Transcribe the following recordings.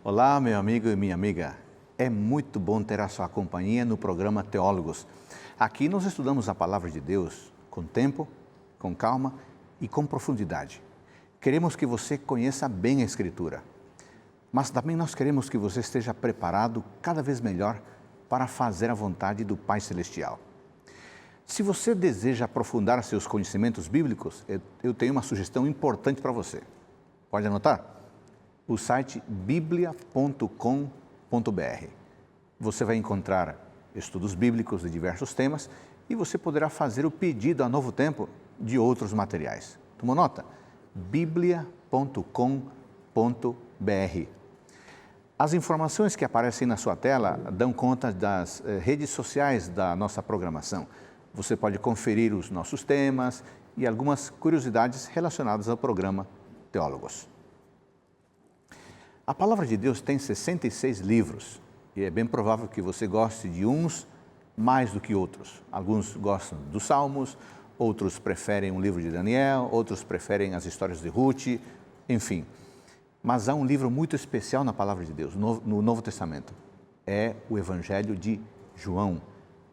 Olá, meu amigo e minha amiga. É muito bom ter a sua companhia no programa Teólogos. Aqui nós estudamos a palavra de Deus com tempo, com calma e com profundidade. Queremos que você conheça bem a Escritura, mas também nós queremos que você esteja preparado cada vez melhor para fazer a vontade do Pai Celestial. Se você deseja aprofundar seus conhecimentos bíblicos, eu tenho uma sugestão importante para você. Pode anotar? O site biblia.com.br. Você vai encontrar estudos bíblicos de diversos temas e você poderá fazer o pedido a Novo Tempo de outros materiais. Tomou nota? biblia.com.br. As informações que aparecem na sua tela dão conta das redes sociais da nossa programação. Você pode conferir os nossos temas e algumas curiosidades relacionadas ao programa Teólogos. A Palavra de Deus tem 66 livros e é bem provável que você goste de uns mais do que outros. Alguns gostam dos Salmos, outros preferem um livro de Daniel, outros preferem as histórias de Ruth, enfim. Mas há um livro muito especial na Palavra de Deus, no Novo Testamento. É o Evangelho de João,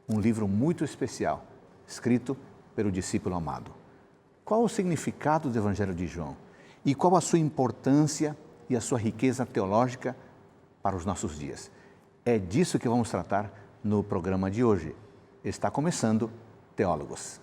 um livro muito especial, escrito pelo discípulo amado. Qual o significado do Evangelho de João? E qual a sua importância e a sua riqueza teológica para os nossos dias? É disso que vamos tratar no programa de hoje. Está começando Teólogos.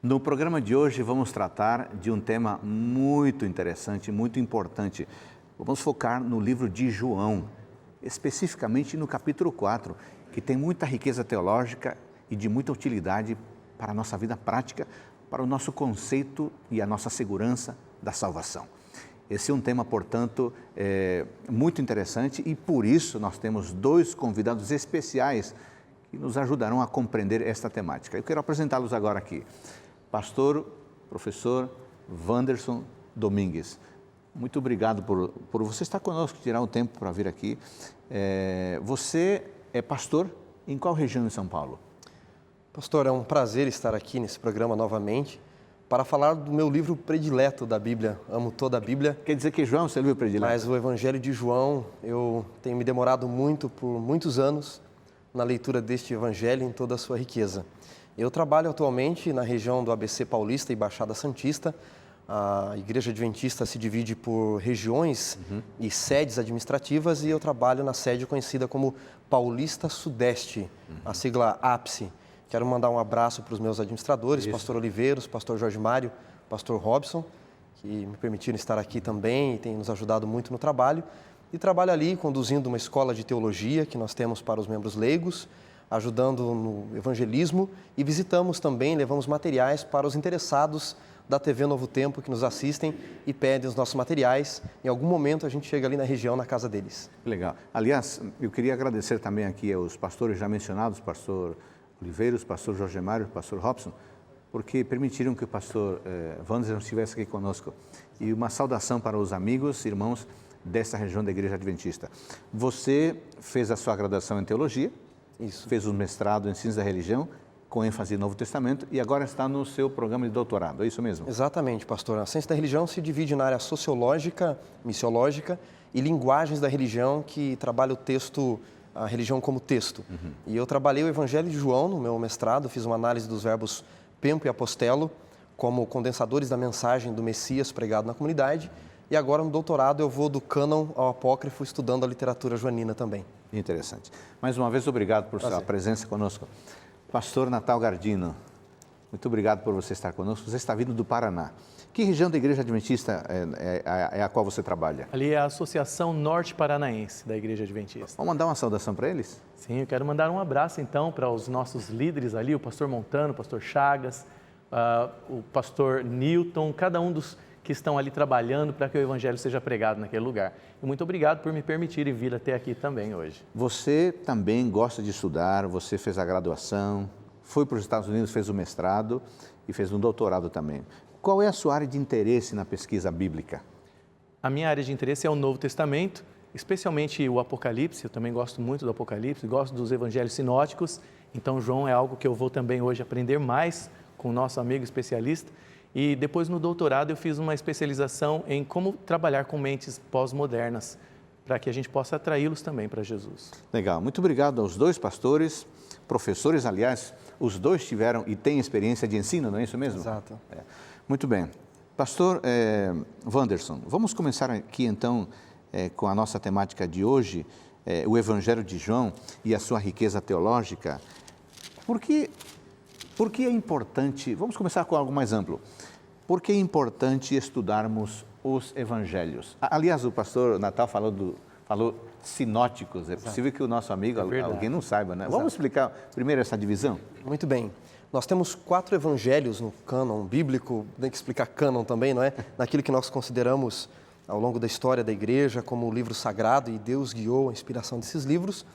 No programa de hoje vamos tratar de um tema muito interessante, muito importante. Vamos focar no livro de João, especificamente no capítulo 4, que tem muita riqueza teológica e de muita utilidade para a nossa vida prática, para o nosso conceito e a nossa segurança da salvação. Esse é um tema, portanto, muito interessante e por isso nós temos dois convidados especiais que nos ajudarão a compreender esta temática. Eu quero apresentá-los agora aqui. Pastor, professor Wanderson Domingues, muito obrigado por você estar conosco, tirar um tempo para vir aqui. Você é pastor em qual região de São Paulo? Pastor, é um prazer estar aqui nesse programa novamente para falar do meu livro predileto da Bíblia. Amo toda a Bíblia. Quer dizer que João é o seu livro predileto? Mas o Evangelho de João, eu tenho me demorado muito, por muitos anos, na leitura deste Evangelho em toda a sua riqueza. Eu trabalho atualmente na região do ABC Paulista e Baixada Santista. A Igreja Adventista se divide por regiões e sedes administrativas e eu trabalho na sede conhecida como Paulista Sudeste, a sigla APSE. Quero mandar um abraço para os meus administradores, pastor Oliveiros, pastor Jorge Mário, pastor Robson, que me permitiram estar aqui também e têm nos ajudado muito no trabalho. E trabalho ali conduzindo uma escola de teologia que nós temos para os membros leigos, ajudando no evangelismo e visitamos também, levamos materiais para os interessados da TV Novo Tempo que nos assistem e pedem os nossos materiais. Em algum momento a gente chega ali na região, na casa deles. Legal. Aliás, eu queria agradecer também aqui aos pastores já mencionados, pastor Oliveiros, pastor Jorge Mário, pastor Robson, porque permitiram que o pastor Wanderson estivesse aqui conosco. E uma saudação para os amigos, irmãos dessa região da Igreja Adventista. Você fez a sua graduação em teologia, Isso. Fez um mestrado em Ciência da Religião, com ênfase no Novo Testamento, e agora está no seu programa de doutorado, é isso mesmo? Exatamente, pastor. A Ciência da Religião se divide na área sociológica, missiológica e linguagens da religião, que trabalha o texto, a religião como texto. E eu trabalhei o Evangelho de João no meu mestrado, fiz uma análise dos verbos pempo e apostelo, como condensadores da mensagem do Messias pregado na comunidade, e agora no doutorado eu vou do cânon ao apócrifo, estudando a literatura joanina também. Interessante. Mais uma vez, obrigado por sua presença conosco. Pastor Natal Gardino, muito obrigado por você estar conosco. Você está vindo do Paraná. Que região da Igreja Adventista é a qual você trabalha? Ali é a Associação Norte Paranaense da Igreja Adventista. Vamos mandar uma saudação para eles? Sim, eu quero mandar um abraço então para os nossos líderes ali, o pastor Montano, o pastor Chagas, o pastor Newton, cada um dos que estão ali trabalhando para que o Evangelho seja pregado naquele lugar. E muito obrigado por me permitirem vir até aqui também hoje. Você também gosta de estudar, você fez a graduação, foi para os Estados Unidos, fez o mestrado e fez um doutorado também. qual é a sua área de interesse na pesquisa bíblica? A minha área de interesse é o Novo Testamento, especialmente o Apocalipse. Eu também gosto muito do Apocalipse, gosto dos evangelhos sinóticos. Então, João é algo que eu vou também hoje aprender mais com o nosso amigo especialista. E depois, no doutorado, eu fiz uma especialização em como trabalhar com mentes pós-modernas, para que a gente possa atraí-los também para Jesus. Legal, muito obrigado aos dois pastores, professores, aliás, os dois tiveram e têm experiência de ensino, não é isso mesmo? Exato. Muito bem. Pastor Wanderson, vamos começar aqui então com a nossa temática de hoje, o Evangelho de João e a sua riqueza teológica. Por que é importante, vamos começar com algo mais amplo, por que é importante estudarmos os evangelhos? Aliás, o pastor Natal falou sinóticos, é possível que o nosso amigo, alguém não saiba, né? Vamos explicar primeiro essa divisão? Muito bem. Nós temos 4 evangelhos no cânon bíblico, tem que explicar cânon também, não é? Naquilo que nós consideramos ao longo da história da igreja como o livro sagrado, e Deus guiou a inspiração desses livros.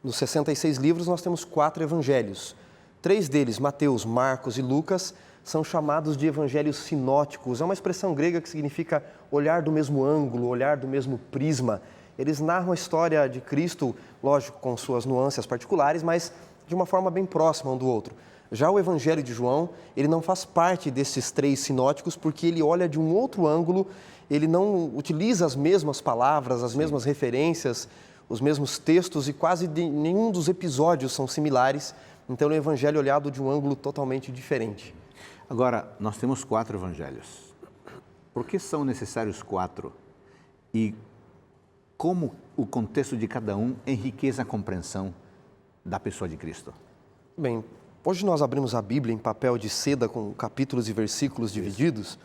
Nos 66 livros nós temos 4 evangelhos. 3 deles, Mateus, Marcos e Lucas, são chamados de evangelhos sinóticos. É uma expressão grega que significa olhar do mesmo ângulo, olhar do mesmo prisma. Eles narram a história de Cristo, lógico, com suas nuances particulares, mas de uma forma bem próxima um do outro. Já o Evangelho de João, ele não faz parte desses 3 sinóticos porque ele olha de um outro ângulo, ele não utiliza as mesmas palavras, as mesmas referências, os mesmos textos e quase nenhum dos episódios são similares. Então, é um evangelho olhado de um ângulo totalmente diferente. Agora, nós temos 4 evangelhos. Por que são necessários 4? E como o contexto de cada um enriquece a compreensão da pessoa de Cristo? Bem, hoje nós abrimos a Bíblia em papel de seda com capítulos e versículos divididos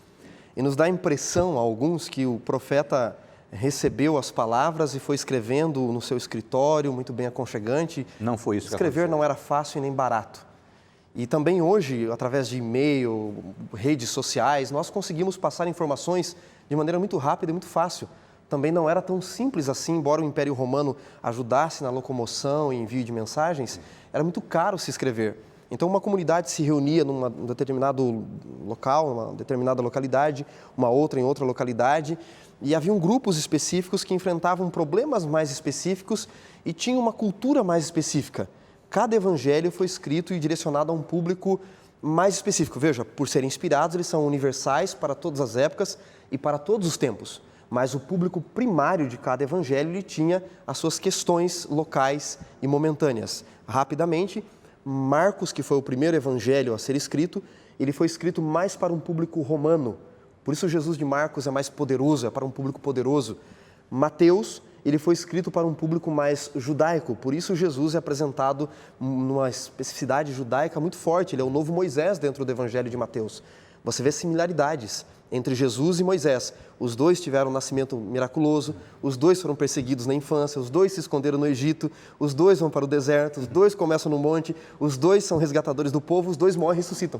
e nos dá a impressão a alguns que o profeta recebeu as palavras e foi escrevendo no seu escritório, muito bem aconchegante. Não foi isso que Escrever aconteceu. não era fácil e nem barato. E também hoje, através de e-mail, redes sociais, nós conseguimos passar informações de maneira muito rápida e muito fácil. Também não era tão simples assim, embora o Império Romano ajudasse na locomoção e envio de mensagens, era muito caro se escrever. Então, uma comunidade se reunia num determinado local, numa determinada localidade, uma outra em outra localidade, e haviam grupos específicos que enfrentavam problemas mais específicos e tinham uma cultura mais específica. Cada evangelho foi escrito e direcionado a um público mais específico. Veja, por serem inspirados, eles são universais para todas as épocas e para todos os tempos. Mas o público primário de cada evangelho ele tinha as suas questões locais e momentâneas. Rapidamente, Marcos, que foi o primeiro evangelho a ser escrito, ele foi escrito mais para um público romano. Por isso Jesus de Marcos é mais poderoso, é para um público poderoso. Mateus, ele foi escrito para um público mais judaico, por isso Jesus é apresentado numa especificidade judaica muito forte, ele é o novo Moisés dentro do Evangelho de Mateus. Você vê similaridades entre Jesus e Moisés. Os dois tiveram um nascimento miraculoso, os dois foram perseguidos na infância, os dois se esconderam no Egito, os dois vão para o deserto, os dois começam no monte, os dois são resgatadores do povo, os dois morrem e ressuscitam.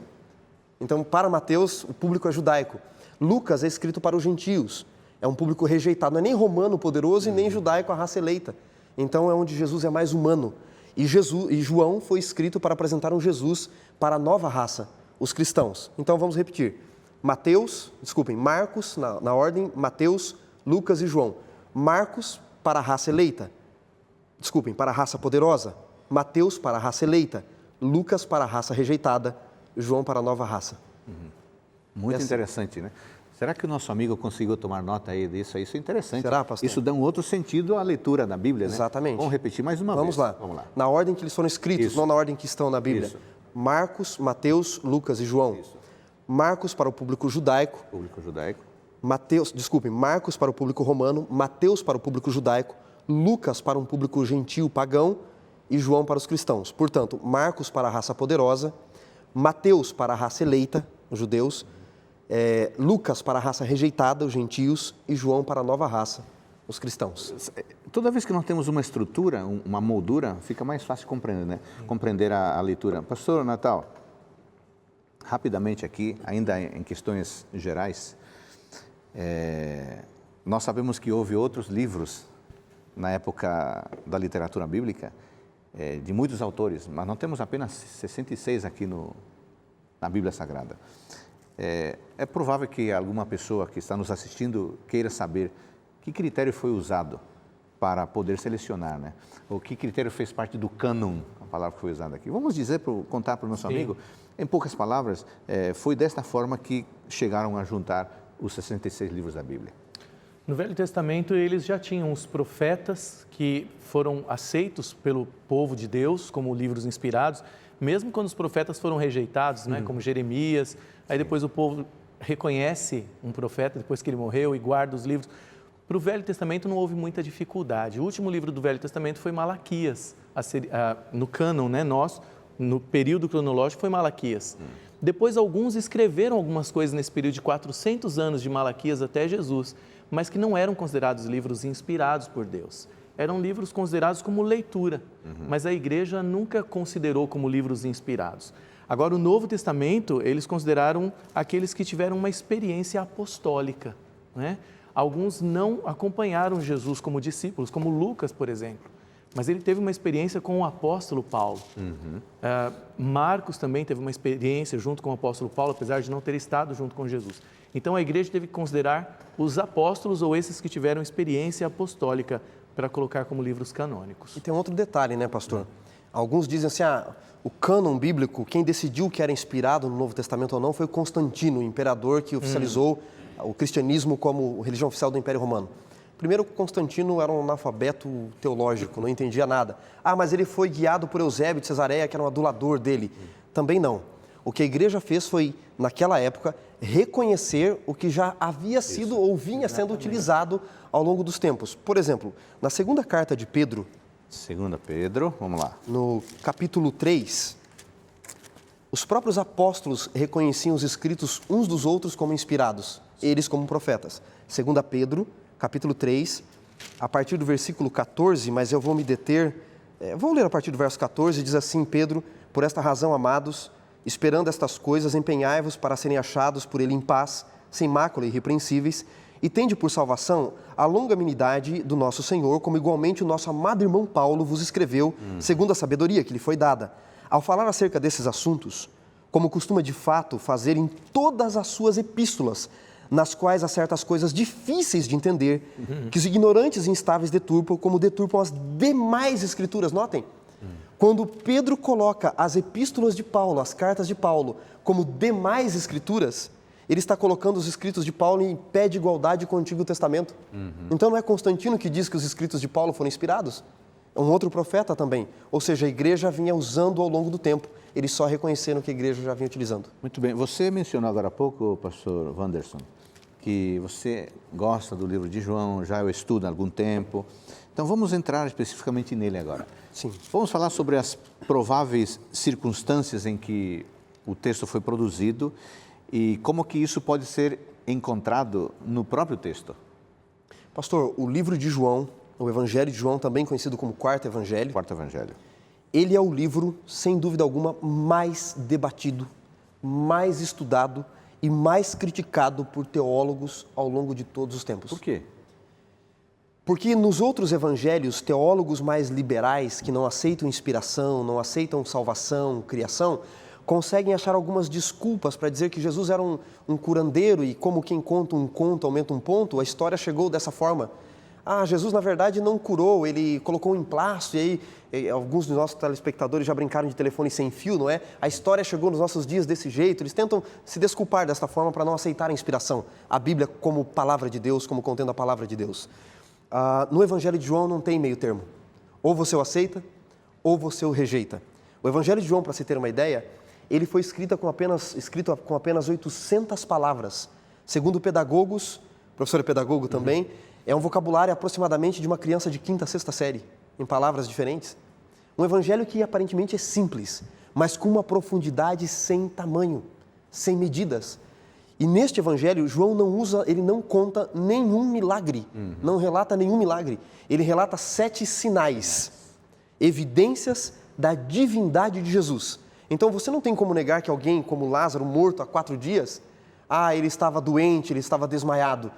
Então, para Mateus, o público é judaico. Lucas é escrito para os gentios. É um público rejeitado, não é nem romano poderoso e nem judaico a raça eleita. Então é onde Jesus é mais humano. E João foi escrito para apresentar um Jesus para a nova raça, os cristãos. Então vamos repetir. Marcos, na ordem, Mateus, Lucas e João. Marcos para a raça eleita. Para a raça poderosa. Mateus para a raça eleita. Lucas para a raça rejeitada. João para a nova raça. Muito interessante, né? Será que o nosso amigo conseguiu tomar nota aí disso? Isso é interessante. Será, pastor? Isso dá um outro sentido à leitura da Bíblia, né? Exatamente. Vamos repetir mais uma vez. Vamos lá. Na ordem que eles foram escritos, Isso. não na ordem que estão na Bíblia. Isso. Marcos, Mateus, Lucas e João. Isso. Marcos para o público judaico. Marcos para o público romano, Mateus para o público judaico, Lucas para um público gentil pagão e João para os cristãos. Portanto, Marcos para a raça poderosa, Mateus para a raça eleita, os judeus, Lucas para a raça rejeitada, os gentios, e João para a nova raça, os cristãos. Toda vez que nós temos uma estrutura, uma moldura, fica mais fácil compreender, né? Compreender a leitura. Pastor Natal, rapidamente aqui, ainda em questões gerais, nós sabemos que houve outros livros na época da literatura bíblica, de muitos autores, mas nós temos apenas 66 aqui na Bíblia Sagrada. É provável que alguma pessoa que está nos assistindo queira saber que critério foi usado para poder selecionar, né? Ou que critério fez parte do cânon, a palavra que foi usada aqui. Vamos dizer, contar para o nosso amigo, em poucas palavras, foi desta forma que chegaram a juntar os 66 livros da Bíblia. No Velho Testamento, eles já tinham os profetas que foram aceitos pelo povo de Deus como livros inspirados, mesmo quando os profetas foram rejeitados, né, como Jeremias. Aí depois o povo reconhece um profeta depois que ele morreu e guarda os livros. Para o Velho Testamento não houve muita dificuldade. O último livro do Velho Testamento foi Malaquias, no cânon, né, nosso, no período cronológico foi Malaquias. Depois alguns escreveram algumas coisas nesse período de 400 anos de Malaquias até Jesus, mas que não eram considerados livros inspirados por Deus. Eram livros considerados como leitura, mas a igreja nunca considerou como livros inspirados. Agora, o Novo Testamento, eles consideraram aqueles que tiveram uma experiência apostólica, né? Alguns não acompanharam Jesus como discípulos, como Lucas, por exemplo, mas ele teve uma experiência com o apóstolo Paulo. Marcos também teve uma experiência junto com o apóstolo Paulo, apesar de não ter estado junto com Jesus. Então, a igreja teve que considerar os apóstolos ou esses que tiveram experiência apostólica para colocar como livros canônicos. E tem um outro detalhe, né, pastor? Alguns dizem assim, o cânon bíblico, quem decidiu que era inspirado no Novo Testamento ou não foi o Constantino, o imperador que oficializou o cristianismo como religião oficial do Império Romano. Primeiro, Constantino era um analfabeto teológico, não entendia nada. Mas ele foi guiado por Eusébio de Cesareia, que era um adulador dele. Também não. O que a igreja fez foi, naquela época, reconhecer o que já havia sido ou vinha sendo utilizado ao longo dos tempos. Por exemplo, na segunda carta de Pedro... Segunda Pedro, vamos lá. No capítulo 3, os próprios apóstolos reconheciam os escritos uns dos outros como inspirados, eles como profetas. Segunda Pedro, capítulo 3, a partir do versículo 14, mas eu vou me deter, vou ler a partir do verso 14, diz assim, Pedro, por esta razão, amados, esperando estas coisas, empenhai-vos para serem achados por ele em paz, sem mácula e irrepreensíveis, e tende por salvação a longanimidade do nosso Senhor, como igualmente o nosso amado irmão Paulo vos escreveu, segundo a sabedoria que lhe foi dada. Ao falar acerca desses assuntos, como costuma de fato fazer em todas as suas epístolas, nas quais há certas coisas difíceis de entender, que os ignorantes e instáveis deturpam, como deturpam as demais escrituras. Notem, quando Pedro coloca as epístolas de Paulo, as cartas de Paulo, como demais escrituras, ele está colocando os escritos de Paulo em pé de igualdade com o Antigo Testamento. Então não é Constantino que diz que os escritos de Paulo foram inspirados? É um outro profeta também. Ou seja, a igreja vinha usando ao longo do tempo. Eles só reconheceram que a igreja já vinha utilizando. Muito bem. Você mencionou agora há pouco, pastor Wanderson, que você gosta do livro de João, já o estuda há algum tempo. Então vamos entrar especificamente nele agora. Sim. Vamos falar sobre as prováveis circunstâncias em que o texto foi produzido e como que isso pode ser encontrado no próprio texto. Pastor, o livro de João, o Evangelho de João, também conhecido como Quarto Evangelho. Quarto Evangelho. Ele é o livro, sem dúvida alguma, mais debatido, mais estudado e mais criticado por teólogos ao longo de todos os tempos. Por quê? Porque nos outros evangelhos, teólogos mais liberais, que não aceitam inspiração, não aceitam salvação, criação, conseguem achar algumas desculpas para dizer que Jesus era um curandeiro e como quem conta um conto aumenta um ponto, a história chegou dessa forma. Jesus na verdade não curou, ele colocou um emplasto e aí alguns dos nossos telespectadores já brincaram de telefone sem fio, não é? A história chegou nos nossos dias desse jeito, eles tentam se desculpar desta forma para não aceitar a inspiração, a Bíblia como palavra de Deus, como contendo a palavra de Deus. No Evangelho de João não tem meio termo, ou você o aceita ou você o rejeita. O Evangelho de João, para se ter uma ideia, ele foi escrito com apenas 800 palavras. Segundo pedagogos, professor é pedagogo também, é um vocabulário aproximadamente de uma criança de 5ª, 6ª série, em palavras diferentes. Um evangelho que aparentemente é simples, mas com uma profundidade sem tamanho, sem medidas. E neste evangelho, João ele não conta nenhum milagre, não relata nenhum milagre. Ele relata 7 sinais, evidências da divindade de Jesus. Então você não tem como negar que alguém como Lázaro, morto há 4 dias, ele estava doente, ele estava desmaiado.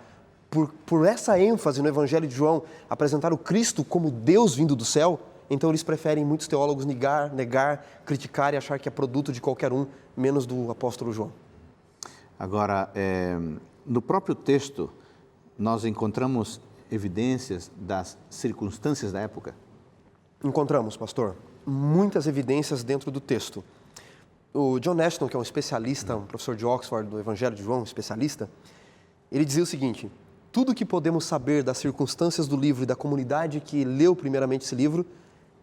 Por essa ênfase no Evangelho de João, apresentar o Cristo como Deus vindo do céu, então eles preferem, muitos teólogos, negar, criticar e achar que é produto de qualquer um, menos do apóstolo João. Agora, no próprio texto, nós encontramos evidências das circunstâncias da época? Encontramos, pastor, muitas evidências dentro do texto. O John Ashton, que é um especialista, um professor de Oxford do Evangelho de João, especialista, ele dizia o seguinte: tudo que podemos saber das circunstâncias do livro e da comunidade que leu primeiramente esse livro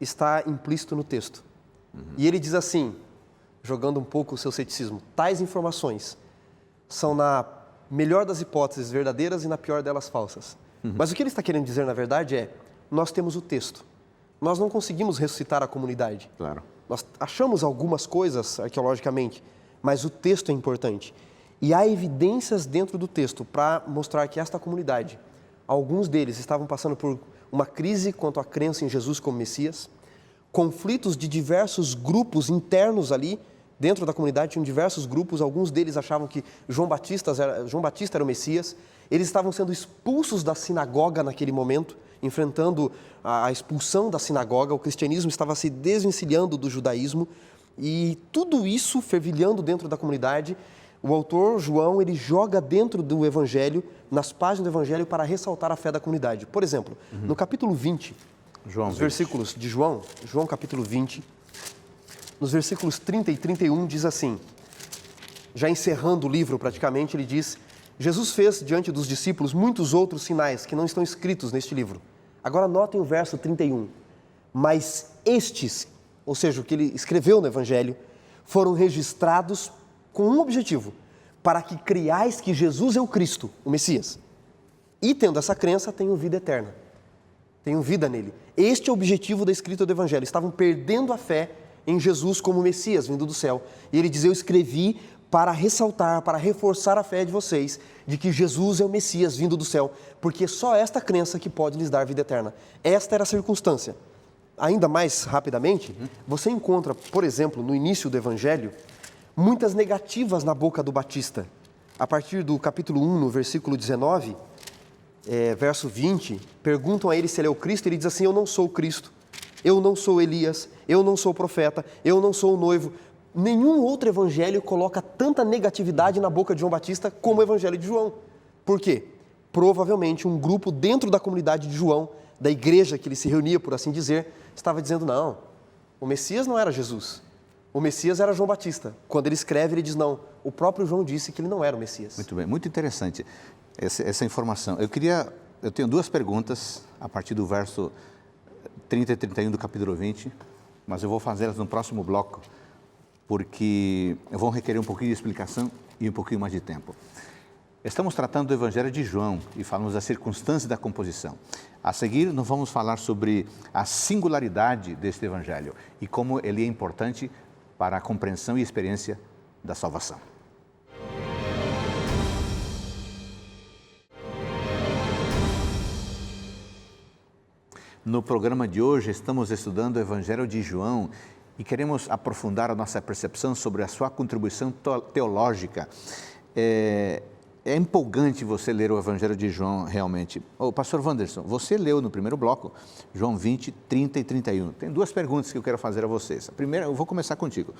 está implícito no texto. E ele diz assim, jogando um pouco o seu ceticismo: tais informações são, na melhor das hipóteses, verdadeiras e na pior delas, falsas. Mas o que ele está querendo dizer, na verdade, é: nós temos o texto. Nós não conseguimos ressuscitar a comunidade. Claro. Nós achamos algumas coisas arqueologicamente, mas o texto é importante. E há evidências dentro do texto para mostrar que esta comunidade, alguns deles estavam passando por uma crise quanto à crença em Jesus como Messias, conflitos de diversos grupos internos ali, dentro da comunidade tinham diversos grupos, alguns deles achavam que João Batista era o Messias, eles estavam sendo expulsos da sinagoga naquele momento, enfrentando a expulsão da sinagoga, o cristianismo estava se desvencilhando do judaísmo, e tudo isso fervilhando dentro da comunidade. O autor João, ele joga dentro do Evangelho, nas páginas do Evangelho, para ressaltar a fé da comunidade. Por exemplo, no capítulo 20, os versículos de João capítulo 20, nos versículos 30 e 31, diz assim, já encerrando o livro praticamente, ele diz: Jesus fez diante dos discípulos muitos outros sinais que não estão escritos neste livro. Agora notem o verso 31. Mas estes, ou seja, o que ele escreveu no Evangelho, foram registrados com um objetivo: para que creiais que Jesus é o Cristo, o Messias. E tendo essa crença, tenham vida eterna. Tenham vida nele. Este é o objetivo da escrita do Evangelho. Estavam perdendo a fé em Jesus como Messias vindo do céu. E ele diz: eu escrevi para ressaltar, para reforçar a fé de vocês, de que Jesus é o Messias vindo do céu, porque só esta crença que pode lhes dar vida eterna. Esta era a circunstância. Ainda mais rapidamente, você encontra, por exemplo, no início do Evangelho, muitas negativas na boca do Batista. A partir do capítulo 1, no versículo 19, verso 20, perguntam a ele se ele é o Cristo, ele diz assim: eu não sou o Cristo, eu não sou Elias, eu não sou o profeta, eu não sou o noivo. Nenhum outro evangelho coloca tanta negatividade na boca de João Batista como o evangelho de João. Por quê? Provavelmente um grupo dentro da comunidade de João, da igreja que ele se reunia, por assim dizer, estava dizendo: não, o Messias não era Jesus, o Messias era João Batista. Quando ele escreve, ele diz: não, o próprio João disse que ele não era o Messias. Muito bem, muito interessante essa informação. Eu tenho duas perguntas a partir do verso 30 e 31 do capítulo 20, mas eu vou fazê-las no próximo bloco, porque vão requerer um pouquinho de explicação e um pouquinho mais de tempo. Estamos tratando do Evangelho de João e falamos da circunstância da composição. A seguir, nós vamos falar sobre a singularidade deste Evangelho e como ele é importante para a compreensão e experiência da salvação. No programa de hoje, estamos estudando o Evangelho de João e queremos aprofundar a nossa percepção sobre a sua contribuição teológica. É empolgante você ler o Evangelho de João, realmente. Pastor Wanderson, você leu no primeiro bloco, João 20, 30 e 31. Tem duas perguntas que eu quero fazer a vocês. A primeira, eu vou começar contigo.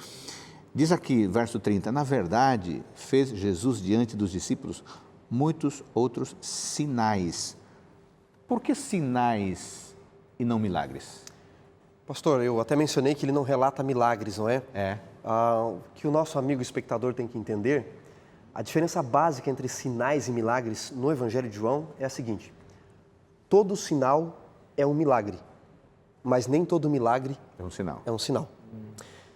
Diz aqui, verso 30, na verdade, fez Jesus diante dos discípulos muitos outros sinais. Por que sinais e não milagres? Pastor, eu até mencionei que ele não relata milagres, não é? É. O que o nosso amigo espectador tem que entender, a diferença básica entre sinais e milagres no Evangelho de João é a seguinte: todo sinal é um milagre, mas nem todo milagre é um sinal. É um sinal.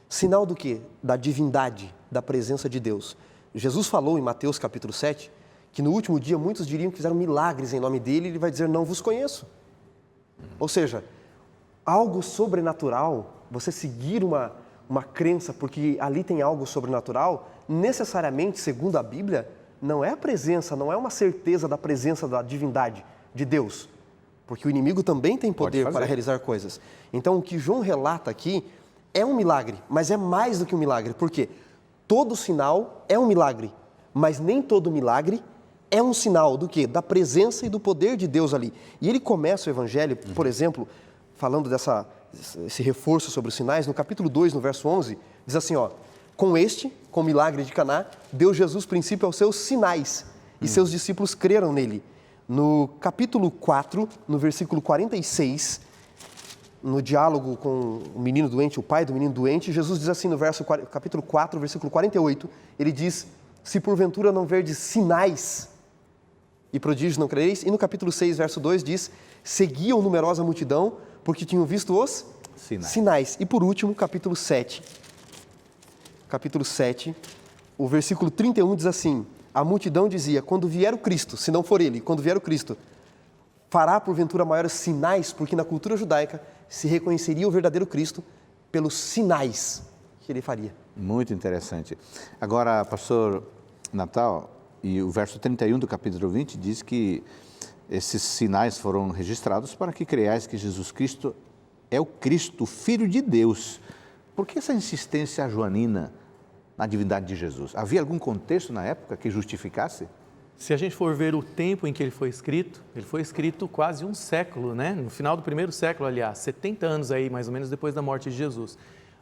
Sinal do quê? Da divindade, da presença de Deus. Jesus falou em Mateus capítulo 7 que no último dia muitos diriam que fizeram milagres em nome dele, e ele vai dizer: não vos conheço. Ou seja, algo sobrenatural, você seguir uma crença porque ali tem algo sobrenatural, necessariamente, segundo a Bíblia, não é a presença, não é uma certeza da presença da divindade de Deus, porque o inimigo também tem poder para realizar coisas. Então, o que João relata aqui é um milagre, mas é mais do que um milagre, porque todo sinal é um milagre, mas nem todo milagre é um sinal do quê? Da presença e do poder de Deus ali. E ele começa o Evangelho, por exemplo, falando com esse reforço sobre os sinais, no capítulo 2, no verso 11, diz assim, ó: com com o milagre de Caná, deu Jesus princípio aos seus sinais e seus discípulos creram nele. No capítulo 4, no versículo 46, no diálogo com o menino doente, o pai do menino doente, Jesus diz assim no capítulo 4, versículo 48, ele diz, se porventura não verdes sinais e prodígios não crereis, e no capítulo 6, verso 2 diz, seguiam numerosa multidão porque tinham visto os sinais. E por último, capítulo 7, o versículo 31 diz assim, a multidão dizia, quando vier o Cristo, se não for ele, quando vier o Cristo, fará porventura maiores sinais, porque na cultura judaica se reconheceria o verdadeiro Cristo pelos sinais que ele faria. Muito interessante. Agora, pastor Natal, e o verso 31 do capítulo 20 diz que esses sinais foram registrados para que creiais que Jesus Cristo é o Cristo, o Filho de Deus. Por que essa insistência joanina na divindade de Jesus? Havia algum contexto na época que justificasse? Se a gente for ver o tempo em que ele foi escrito quase um século, né? No final do primeiro século, aliás, 70 anos aí, mais ou menos, depois da morte de Jesus.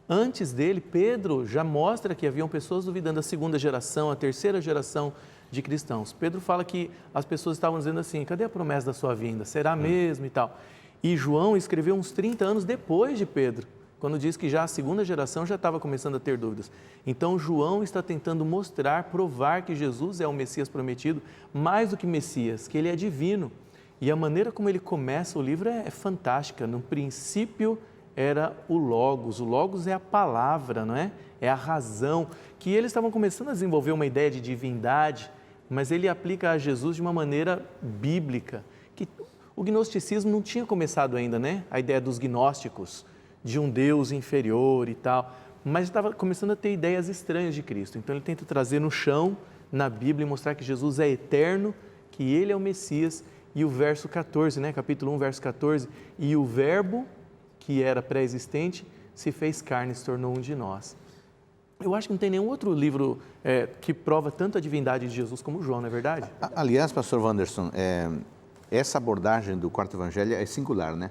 Antes dele, Pedro já mostra que haviam pessoas duvidando da segunda geração, a terceira geração de cristãos. Pedro fala que as pessoas estavam dizendo assim, cadê a promessa da sua vinda? Será mesmo e tal? E João escreveu uns 30 anos depois de Pedro, quando diz que já a segunda geração já estava começando a ter dúvidas. Então, João está tentando mostrar, provar que Jesus é o Messias prometido, mais do que Messias, que ele é divino. E a maneira como ele começa o livro é fantástica. No princípio era o Logos é a palavra, não é? É a razão, que eles estavam começando a desenvolver uma ideia de divindade, mas ele aplica a Jesus de uma maneira bíblica, que o gnosticismo não tinha começado ainda, né? A ideia dos gnósticos, de um Deus inferior e tal, mas estava começando a ter ideias estranhas de Cristo. Então ele tenta trazer no chão, na Bíblia, e mostrar que Jesus é eterno, que ele é o Messias, e o verso 14, né? Capítulo 1, verso 14, e o verbo, que era pré-existente, se fez carne e se tornou um de nós. Eu acho que não tem nenhum outro livro que prova tanto a divindade de Jesus como João, não é verdade? Aliás, pastor Wanderson, essa abordagem do quarto evangelho é singular, né?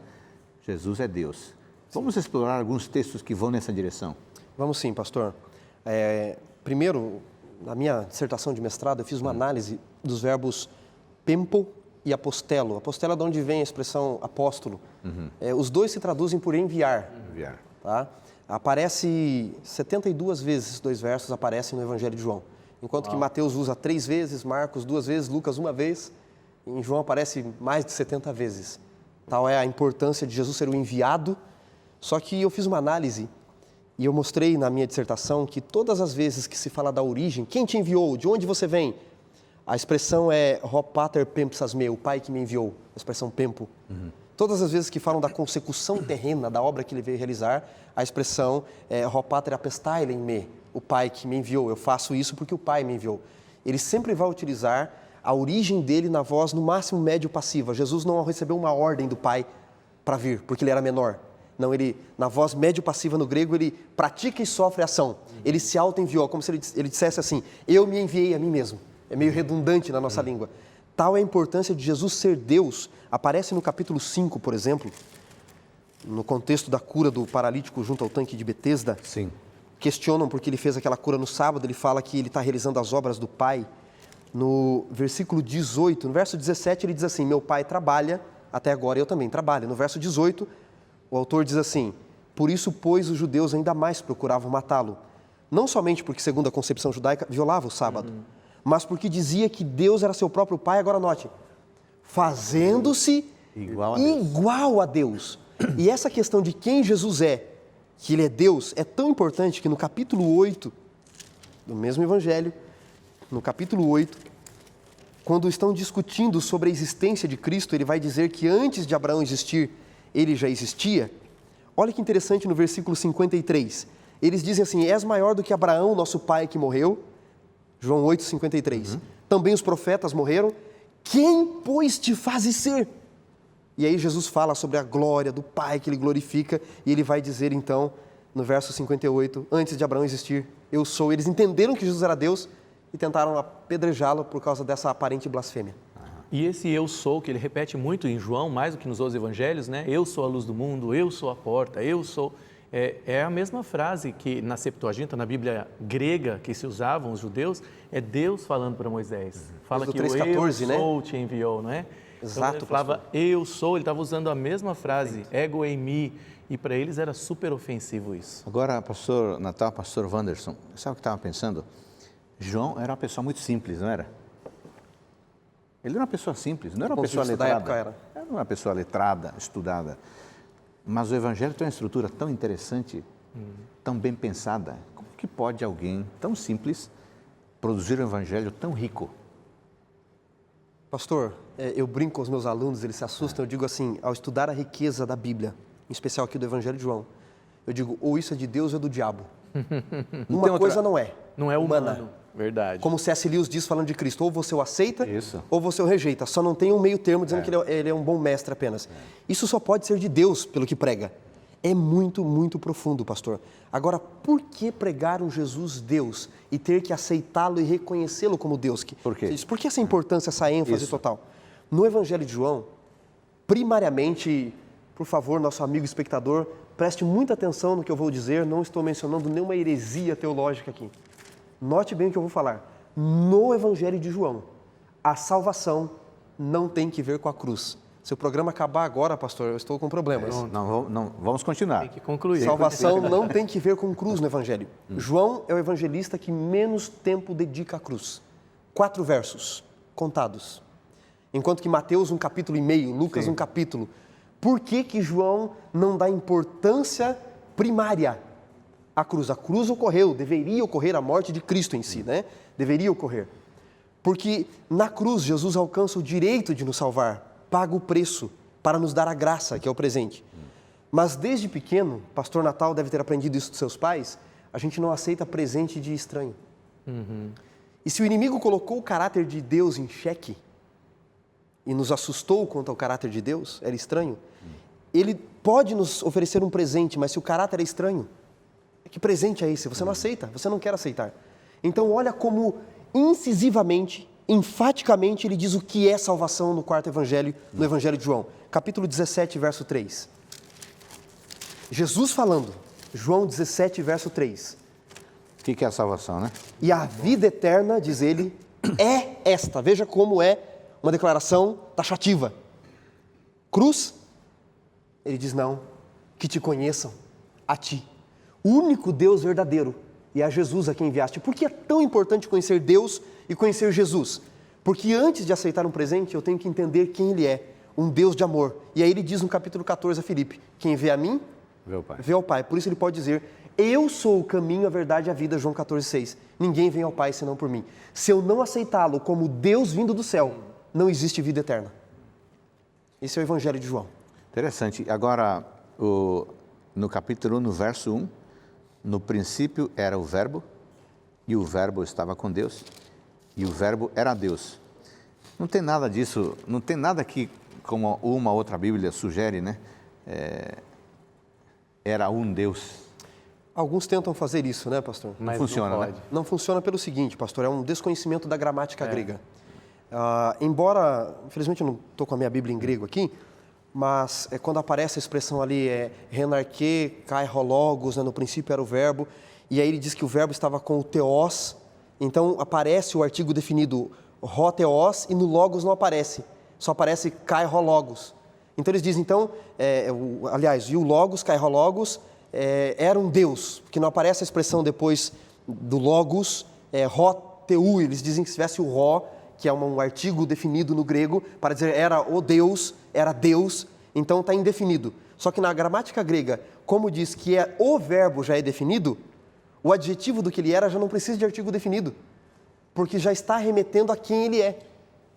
Jesus é Deus. Vamos explorar alguns textos que vão nessa direção? Vamos sim, pastor. Primeiro, na minha dissertação de mestrado, eu fiz uma análise dos verbos pempo e apostelo. Apostelo é de onde vem a expressão apóstolo. Os dois se traduzem por enviar. Tá? Aparece 72 vezes, esses dois versos aparecem no Evangelho de João. Enquanto que Mateus usa 3 vezes, Marcos 2 vezes, Lucas 1 vez, em João aparece mais de 70 vezes. Tal é a importância de Jesus ser o enviado. Só que eu fiz uma análise e eu mostrei na minha dissertação que todas as vezes que se fala da origem, quem te enviou, de onde você vem, a expressão é Ho pater pempsas me, o pai que me enviou, a expressão pempo. Todas as vezes que falam da consecução terrena, da obra que ele veio realizar, a expressão é Ho pater apestailen me, o pai que me enviou, eu faço isso porque o pai me enviou. Ele sempre vai utilizar a origem dele na voz no máximo médio passiva. Jesus não recebeu uma ordem do pai para vir, porque ele era menor. Não, ele, na voz médio-passiva no grego, ele pratica e sofre ação. Ele se auto-enviou, como se ele dissesse assim, eu me enviei a mim mesmo. É meio redundante na nossa língua. Tal é a importância de Jesus ser Deus. Aparece no capítulo 5, por exemplo, no contexto da cura do paralítico junto ao tanque de Betesda. Sim. Questionam porque ele fez aquela cura no sábado, ele fala que ele está realizando as obras do Pai. No versículo 18, no verso 17, ele diz assim, meu Pai trabalha, até agora eu também trabalho. No verso 18, o autor diz assim, por isso, pois, os judeus ainda mais procuravam matá-lo. Não somente porque, segundo a concepção judaica, violava o sábado, mas porque dizia que Deus era seu próprio Pai, agora note, fazendo-se igual a Deus. E essa questão de quem Jesus é, que ele é Deus, é tão importante que no capítulo 8, do mesmo Evangelho, no capítulo 8, quando estão discutindo sobre a existência de Cristo, ele vai dizer que antes de Abraão existir, ele já existia. Olha que interessante no versículo 53. Eles dizem assim, és maior do que Abraão, nosso pai que morreu. João 8, 53. Também os profetas morreram. Quem, pois, te fazes ser? E aí Jesus fala sobre a glória do Pai que ele glorifica. E ele vai dizer então, no verso 58, antes de Abraão existir, eu sou. Eles entenderam que Jesus era Deus e tentaram apedrejá-lo por causa dessa aparente blasfêmia. E esse eu sou, que ele repete muito em João, mais do que nos outros evangelhos, né? Eu sou a luz do mundo, eu sou a porta, eu sou... É a mesma frase que na Septuaginta, na Bíblia grega que se usavam os judeus, é Deus falando para Moisés. Fala que o 3:14, eu sou te enviou, não é? Exato, então, ele falava eu sou, ele estava usando a mesma frase, ego eimi, e para eles era super ofensivo isso. Agora, pastor Natal, pastor Wanderson, sabe o que eu estava pensando? João era uma pessoa muito simples, não era? Ele era uma pessoa simples, não era uma pessoa letrada. Da época era uma pessoa letrada, estudada. Mas o Evangelho tem uma estrutura tão interessante, tão bem pensada. Como que pode alguém tão simples produzir um Evangelho tão rico? Pastor, eu brinco com os meus alunos, eles se assustam, eu digo assim, ao estudar a riqueza da Bíblia, em especial aqui do Evangelho de João, eu digo, ou isso é de Deus ou é do diabo. Uma coisa não é. Não é humano. Verdade. Como C.S. Lewis diz falando de Cristo, ou você o aceita, Isso. ou você o rejeita. Só não tem um meio termo dizendo que ele é um bom mestre apenas. Isso só pode ser de Deus, pelo que prega. É muito, muito profundo, pastor. Agora, por que pregar um Jesus Deus e ter que aceitá-lo e reconhecê-lo como Deus? Por quê? Por que essa importância, essa ênfase total? No Evangelho de João, primariamente, por favor, nosso amigo espectador, preste muita atenção no que eu vou dizer, não estou mencionando nenhuma heresia teológica aqui. Note bem o que eu vou falar. No Evangelho de João, a salvação não tem que ver com a cruz. Se o programa acabar agora, pastor, eu estou com problemas. Não, vamos continuar. Tem que concluir. Salvação não tem que ver com cruz no Evangelho. João é o evangelista que menos tempo dedica à cruz. 4 versos contados. Enquanto que Mateus, 1,5 capítulo, Lucas, 1 capítulo. Por que João não dá importância primária à cruz? A cruz ocorreu, deveria ocorrer a morte de Cristo em si, né? Deveria ocorrer. Porque na cruz Jesus alcança o direito de nos salvar, paga o preço para nos dar a graça, que é o presente. Mas desde pequeno, pastor Natal deve ter aprendido isso dos seus pais, a gente não aceita presente de estranho. E se o inimigo colocou o caráter de Deus em xeque e nos assustou quanto ao caráter de Deus, era estranho, ele pode nos oferecer um presente, mas se o caráter é estranho, que presente é esse? Você não aceita, você não quer aceitar. Então olha como incisivamente, enfaticamente, ele diz o que é salvação no 4º evangelho, no Evangelho de João. Capítulo 17, verso 3. Jesus falando, João 17, verso 3. O que é a salvação, né? E a vida eterna, diz ele, é esta. Veja como é uma declaração taxativa. Cruz? Ele diz não, que te conheçam, a ti. O único Deus verdadeiro, e a Jesus a quem enviaste. Por que é tão importante conhecer Deus e conhecer Jesus? Porque antes de aceitar um presente, eu tenho que entender quem Ele é, um Deus de amor. E aí ele diz no capítulo 14 a Filipe, quem vê a mim, vê o Pai. Vê ao Pai. Por isso ele pode dizer, eu sou o caminho, a verdade e a vida, João 14,6. Ninguém vem ao Pai senão por mim. Se eu não aceitá-lo como Deus vindo do céu, não existe vida eterna. Esse é o Evangelho de João. Interessante. Agora, no capítulo 1, no verso 1, no princípio era o Verbo, e o Verbo estava com Deus, e o Verbo era Deus. Não tem nada disso, não tem nada que, como uma outra Bíblia sugere, né? Era um Deus. Alguns tentam fazer isso, né, pastor? Não funciona, né? Não funciona pelo seguinte, pastor, é um desconhecimento da gramática grega. Embora, infelizmente eu não estou com a minha Bíblia em grego aqui, mas quando aparece a expressão ali, renarque, kairologos, né, no princípio era o verbo, e aí ele diz que o verbo estava com o teos, então aparece o artigo definido ro teos e no logos não aparece, só aparece kairologos. Então eles dizem, aliás, e o logos, kairologos, era um Deus, porque não aparece a expressão depois do logos, ro teu, eles dizem que se tivesse o ro, que é um artigo definido no grego, para dizer era o Deus, era Deus, então está indefinido. Só que na gramática grega, como diz que o verbo já é definido, o adjetivo do que ele era já não precisa de artigo definido, porque já está remetendo a quem ele é.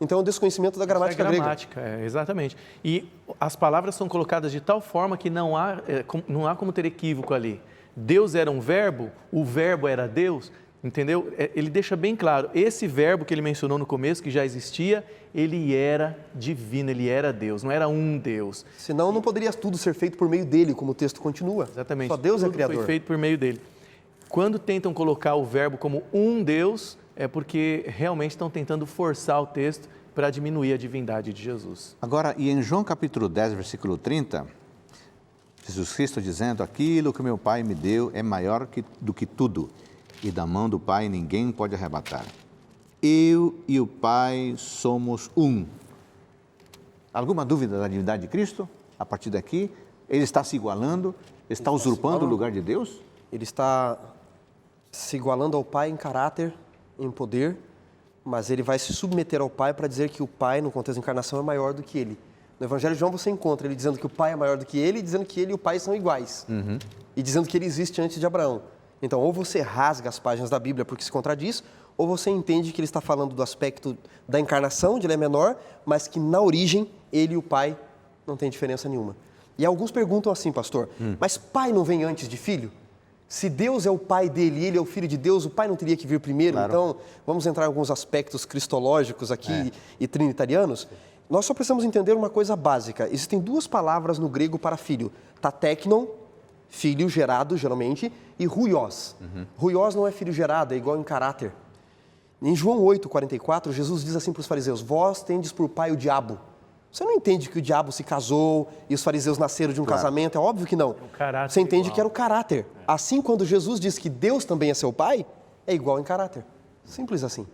Então é um desconhecimento da gramática grega. Gramática, exatamente. E as palavras são colocadas de tal forma que não há como ter equívoco ali. Deus era um verbo, o verbo era Deus. Entendeu? Ele deixa bem claro, esse verbo que ele mencionou no começo, que já existia, ele era divino, ele era Deus, não era um Deus. Senão não poderia tudo ser feito por meio dele, como o texto continua. Exatamente. Só Deus é Criador. Foi feito por meio dele. Quando tentam colocar o verbo como um Deus, é porque realmente estão tentando forçar o texto para diminuir a divindade de Jesus. Agora, e em João capítulo 10, versículo 30, Jesus Cristo dizendo, aquilo que meu Pai me deu é maior do que tudo, e da mão do Pai ninguém pode arrebatar. Eu e o Pai somos um. Alguma dúvida da divindade de Cristo? A partir daqui, ele está se igualando, está usurpando o lugar de Deus? Ele está se igualando ao Pai em caráter, em poder, mas ele vai se submeter ao Pai para dizer que o Pai, no contexto da encarnação, é maior do que ele. No Evangelho de João você encontra ele dizendo que o Pai é maior do que ele e dizendo que ele e o Pai são iguais. E dizendo que ele existe antes de Abraão. Então, ou você rasga as páginas da Bíblia porque se contradiz, ou você entende que ele está falando do aspecto da encarnação, onde ele é menor, mas que na origem ele e o Pai não têm diferença nenhuma. E alguns perguntam assim, pastor, mas pai não vem antes de filho? Se Deus é o pai dele e ele é o filho de Deus, o pai não teria que vir primeiro? Claro. Então, vamos entrar em alguns aspectos cristológicos aqui e trinitarianos. Nós só precisamos entender uma coisa básica. Existem duas palavras no grego para filho. Tateknon, filho gerado, geralmente, e ruios. Ruios não é filho gerado, é igual em caráter. Em João 8,44, Jesus diz assim para os fariseus, vós tendes por pai o diabo. Você não entende que o diabo se casou e os fariseus nasceram de um casamento? É óbvio que não. Você entende que era o caráter. Assim, quando Jesus diz que Deus também é seu pai, é igual em caráter. Simples assim.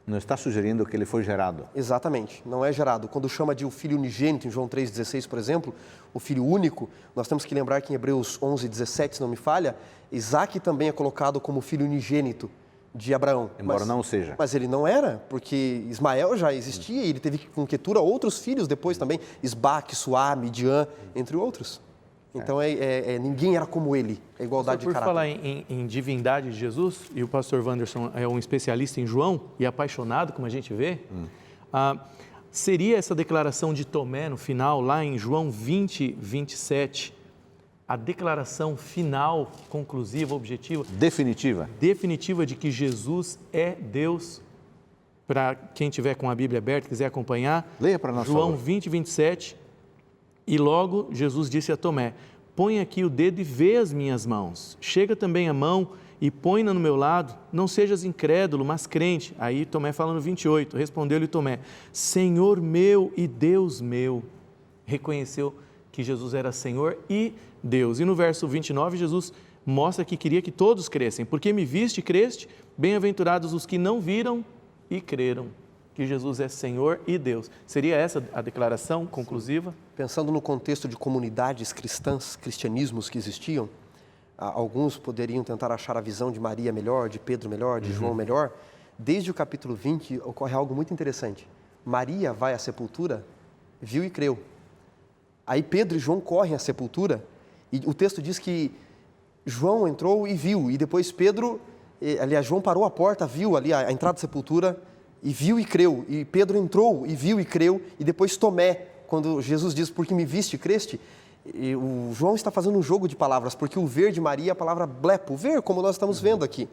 Não está sugerindo que ele foi gerado. Exatamente, não é gerado. Quando chama de o filho unigênito, em João 3,16, por exemplo, o filho único, nós temos que lembrar que em Hebreus 11,17, se não me falha, Isaac também é colocado como filho unigênito de Abraão. Embora não seja. Mas ele não era, porque Ismael já existia e ele teve com Quetura outros filhos depois também, Isbaque, Suá, Midian, entre outros. Então, ninguém era como ele, a igualdade de caráter. Por falar em divindade de Jesus, e o pastor Wanderson é um especialista em João e apaixonado, como a gente vê, seria essa declaração de Tomé no final, lá em João 20, 27, a declaração final, conclusiva, objetiva? Definitiva. Definitiva de que Jesus é Deus. Para quem tiver com a Bíblia aberta, quiser acompanhar. Leia para nós, João 20, 27. E logo Jesus disse a Tomé, põe aqui o dedo e vê as minhas mãos. Chega também a mão e põe-na no meu lado. Não sejas incrédulo, mas crente. Aí Tomé fala no 28, respondeu-lhe Tomé, Senhor meu e Deus meu. Reconheceu que Jesus era Senhor e Deus. E no verso 29, Jesus mostra que queria que todos crescem. Porque me viste e creste, bem-aventurados os que não viram e creram que Jesus é Senhor e Deus. Seria essa a declaração conclusiva? Pensando no contexto de comunidades cristãs, cristianismos que existiam, alguns poderiam tentar achar a visão de Maria melhor, de Pedro melhor, de João melhor. Desde o capítulo 20 ocorre algo muito interessante. Maria vai à sepultura, viu e creu. Aí Pedro e João correm à sepultura e o texto diz que João entrou e viu, e depois João parou a porta, viu ali a entrada da sepultura e viu e creu, e Pedro entrou e viu e creu, e depois Tomé, quando Jesus diz, porque me viste e creste, e o João está fazendo um jogo de palavras, porque o ver de Maria é a palavra blepo, ver, como nós estamos vendo aqui.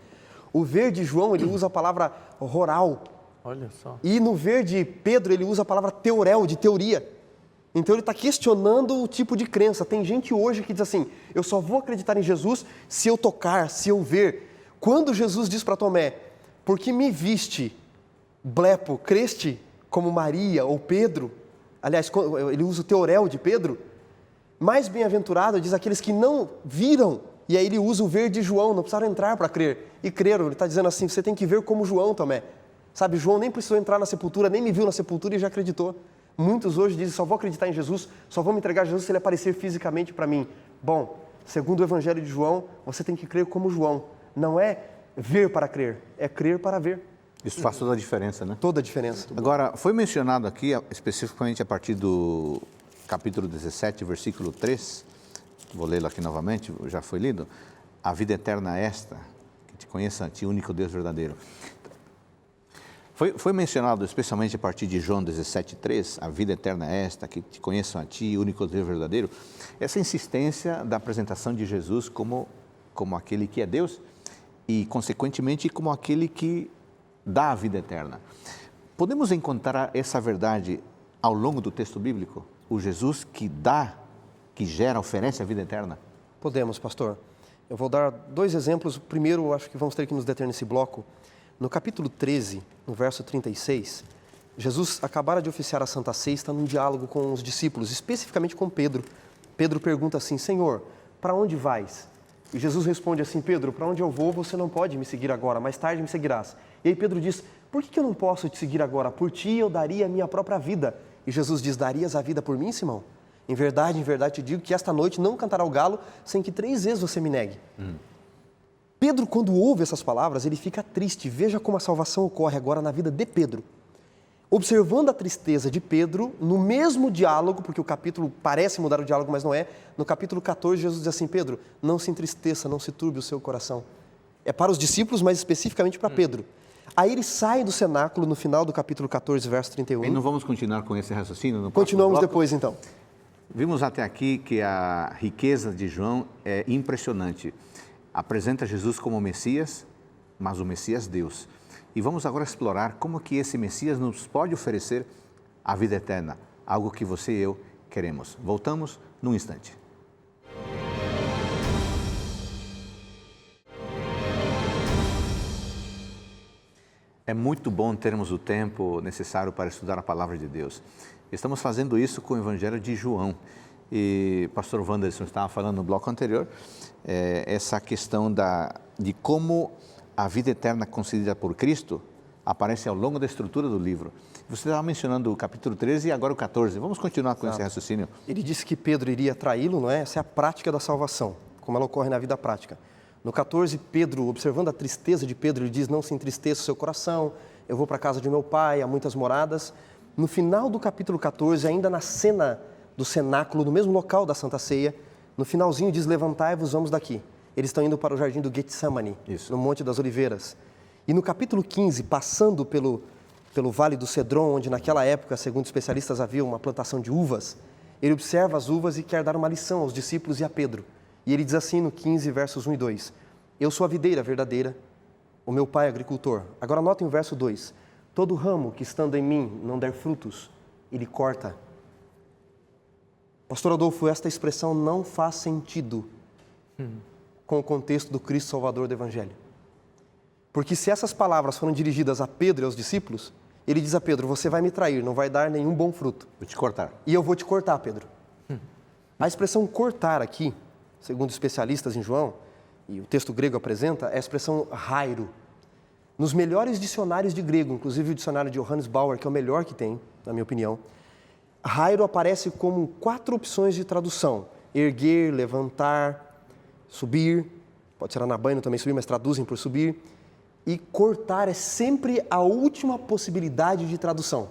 O ver de João, ele usa a palavra roral. Olha só. E no ver de Pedro, ele usa a palavra teorel, de teoria. Então ele está questionando o tipo de crença. Tem gente hoje que diz assim, eu só vou acreditar em Jesus se eu tocar, se eu ver. Quando Jesus diz para Tomé, porque me viste, blepo, creste, como Maria ou Pedro, aliás, ele usa o teorel de Pedro, mais bem-aventurado, diz aqueles que não viram, e aí ele usa o ver de João, não precisaram entrar para crer, e creram, ele está dizendo assim, você tem que ver como João também, sabe, João nem precisou entrar na sepultura, nem me viu na sepultura e já acreditou. Muitos hoje dizem, só vou acreditar em Jesus, só vou me entregar a Jesus se ele aparecer fisicamente para mim. Bom, segundo o Evangelho de João, você tem que crer como João, não é ver para crer, é crer para ver. Isso faz toda a diferença, né? Toda a diferença. Agora, foi mencionado aqui, especificamente a partir do capítulo 17, versículo 3, vou lê-lo aqui novamente, já foi lido, a vida eterna é esta, que te conheça a ti, único Deus verdadeiro. Foi mencionado especialmente a partir de João 17, 3, a vida eterna é esta, que te conheçam a ti, único Deus verdadeiro, essa insistência da apresentação de Jesus como aquele que é Deus e, consequentemente, como aquele que dá a vida eterna. Podemos encontrar essa verdade ao longo do texto bíblico? O Jesus que dá, que gera, oferece a vida eterna? Podemos, pastor. Eu vou dar dois exemplos. Primeiro, acho que vamos ter que nos deter nesse bloco. No capítulo 13, no verso 36, Jesus acabara de oficiar a Santa Ceia, está num diálogo com os discípulos, especificamente com Pedro. Pedro pergunta assim, Senhor, para onde vais? E Jesus responde assim, Pedro, para onde eu vou, você não pode me seguir agora, mais tarde me seguirás. E aí Pedro diz, por que eu não posso te seguir agora? Por ti eu daria a minha própria vida. E Jesus diz, darias a vida por mim, Simão? Em verdade te digo que esta noite não cantará o galo sem que 3 vezes você me negue. Pedro, quando ouve essas palavras, ele fica triste. Veja como a salvação ocorre agora na vida de Pedro. Observando a tristeza de Pedro, no mesmo diálogo, porque o capítulo parece mudar o diálogo, mas não é, no capítulo 14, Jesus diz assim, Pedro, não se entristeça, não se turbe o seu coração. É para os discípulos, mas especificamente para Pedro. Aí ele sai do cenáculo no final do capítulo 14, verso 31. E não vamos continuar com esse raciocínio? No Continuamos bloco? depois, então. Vimos até aqui que a riqueza de João é impressionante. Apresenta Jesus como Messias, mas o Messias Deus. E vamos agora explorar como que esse Messias nos pode oferecer a vida eterna, algo que você e eu queremos. Voltamos num instante. É muito bom termos o tempo necessário para estudar a Palavra de Deus. Estamos fazendo isso com o Evangelho de João. E o pastor Wanderson estava falando no bloco anterior, essa questão de como a vida eterna concedida por Cristo aparece ao longo da estrutura do livro. Você estava mencionando o capítulo 13 e agora o 14. Vamos continuar com esse raciocínio. Ele disse que Pedro iria traí-lo, não é? Essa é a prática da salvação, como ela ocorre na vida prática. No 14, Pedro, observando a tristeza de Pedro, ele diz, não se entristeça o seu coração, eu vou para a casa de meu pai, há muitas moradas. No final do capítulo 14, ainda na cena do cenáculo, no mesmo local da Santa Ceia, no finalzinho diz, levantai-vos, vamos daqui. Eles estão indo para o jardim do Getsemane, no Monte das Oliveiras. E no capítulo 15, passando pelo Vale do Cedron, onde naquela época, segundo especialistas, havia uma plantação de uvas, ele observa as uvas e quer dar uma lição aos discípulos e a Pedro. E ele diz assim no 15, versos 1 e 2, eu sou a videira verdadeira, o meu pai é agricultor. Agora notem o verso 2, todo ramo que estando em mim não der frutos, ele corta. Pastor Adolfo, esta expressão não faz sentido com o contexto do Cristo Salvador do Evangelho. Porque se essas palavras foram dirigidas a Pedro e aos discípulos, ele diz a Pedro, você vai me trair, não vai dar nenhum bom fruto. Vou te cortar. E eu vou te cortar, Pedro. A expressão cortar aqui, segundo especialistas em João, e o texto grego apresenta, é a expressão rairo. Nos melhores dicionários de grego, inclusive o dicionário de Johannes Bauer, que é o melhor que tem, na minha opinião, rairo aparece como 4 opções de tradução. Erguer, levantar, subir, pode ser anabaino também subir, mas traduzem por subir. E cortar é sempre a última possibilidade de tradução.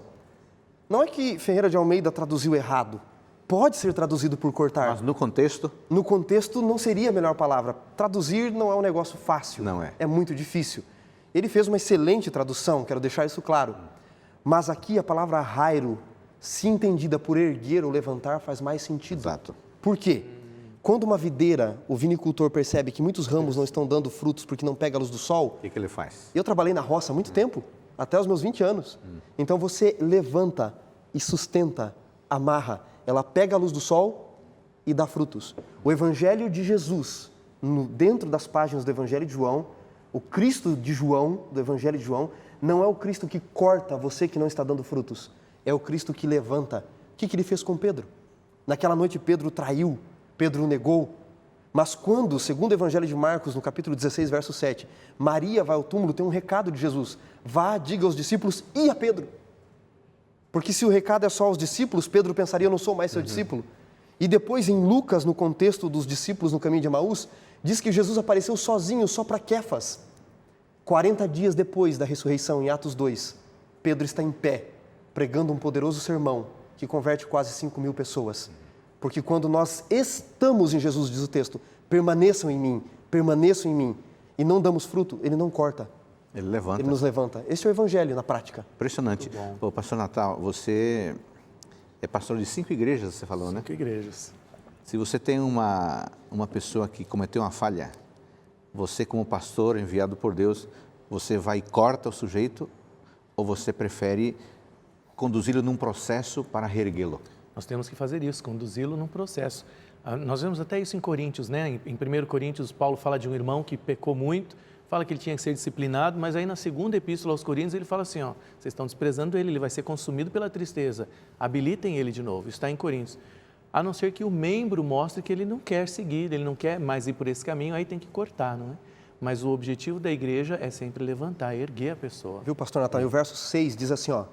Não é que Ferreira de Almeida traduziu errado. Pode ser traduzido por cortar. Mas no contexto? No contexto não seria a melhor palavra. Traduzir não é um negócio fácil. Não é. É muito difícil. Ele fez uma excelente tradução, quero deixar isso claro. Mas aqui a palavra rairo, se entendida por erguer ou levantar, faz mais sentido. Exato. Por quê? Quando uma videira, o vinicultor percebe que muitos ramos não estão dando frutos porque não pega a luz do sol... O que ele faz? Eu trabalhei na roça há muito tempo, até os meus 20 anos. Então você levanta e sustenta, amarra. Ela pega a luz do sol e dá frutos. O Evangelho de Jesus, dentro das páginas do Evangelho de João, o Cristo de João, do Evangelho de João, não é o Cristo que corta você que não está dando frutos. É o Cristo que levanta. O que ele fez com Pedro? Naquela noite Pedro traiu, Pedro o negou. Mas quando, segundo o Evangelho de Marcos, no capítulo 16, verso 7, Maria vai ao túmulo, tem um recado de Jesus. Vá, diga aos discípulos e a Pedro. Porque se o recado é só aos discípulos, Pedro pensaria, eu não sou mais seu discípulo. E depois em Lucas, no contexto dos discípulos no caminho de Emaús, diz que Jesus apareceu sozinho, só para Quefas. 40 dias depois da ressurreição, em Atos 2, Pedro está em pé, pregando um poderoso sermão que converte quase 5.000 pessoas. Porque quando nós estamos em Jesus, diz o texto, permaneçam em mim, e não damos fruto, ele não corta. Ele levanta. Ele nos levanta. Esse é o Evangelho na prática. Impressionante. Ô, pastor Natal, você é pastor de 5 igrejas, você falou, 5 igrejas. Se você tem uma pessoa que cometeu uma falha, você como pastor enviado por Deus, você vai e corta o sujeito ou você prefere conduzi-lo num processo para reerguê-lo? Nós temos que fazer isso, conduzi-lo num processo. Nós vemos até isso em Coríntios, né? Em 1 Coríntios, Paulo fala de um irmão que pecou muito, fala que ele tinha que ser disciplinado, mas aí na segunda epístola aos Coríntios ele fala assim, ó, vocês estão desprezando ele vai ser consumido pela tristeza, habilitem ele de novo, isso está em Coríntios. a não ser que o membro mostre que ele não quer seguir, ele não quer mais ir por esse caminho, aí tem que cortar, não é? Mas o objetivo da igreja é sempre levantar, erguer a pessoa. Viu, pastor Natan? E o verso 6 diz assim, ó,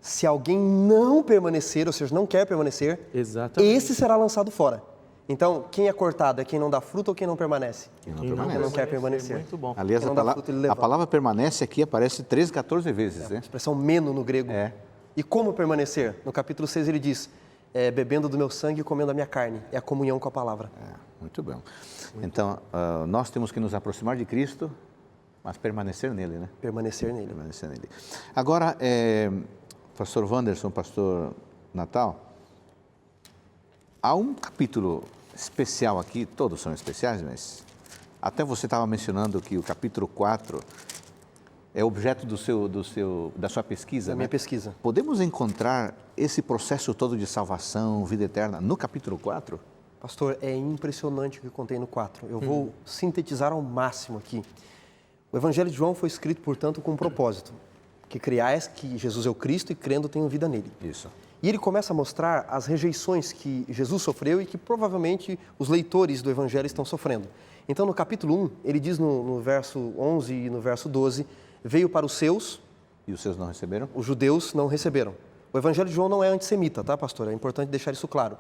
se alguém não permanecer, ou seja, não quer permanecer, Exatamente. esse será lançado fora. Então, quem é cortado é quem não dá fruto ou quem não permanece? Quem não Quem permanece. não quer permanecer. Muito bom. Aliás, Quem não dá fruto, ele a levanta. palavra permanece aqui aparece 13, 14 vezes, né? Expressão meno no grego. É. E como permanecer? No capítulo 6 ele diz, bebendo do meu sangue e comendo a minha carne. É a comunhão com a palavra. Muito bem. Então, nós temos que nos aproximar de Cristo, mas permanecer nele, né? Permanecer nele. Permanecer nele. Agora, pastor Wanderson, pastor Natal, há um capítulo especial aqui, todos são especiais, mas até você estava mencionando que o capítulo 4 é objeto da sua pesquisa, Da né? minha pesquisa. Podemos encontrar esse processo todo de salvação, vida eterna, no capítulo 4? Pastor, é impressionante o que contém no 4. Eu vou sintetizar ao máximo aqui. O Evangelho de João foi escrito, portanto, com um propósito. Que criais que Jesus é o Cristo e crendo tenham vida nele. Isso. E ele começa a mostrar as rejeições que Jesus sofreu e que provavelmente os leitores do Evangelho estão sofrendo. Então, no capítulo 1, ele diz no verso 11 e no verso 12, veio para os seus, E os seus não receberam? os judeus não receberam. O Evangelho de João não é antissemita, tá, pastor? É importante deixar isso claro.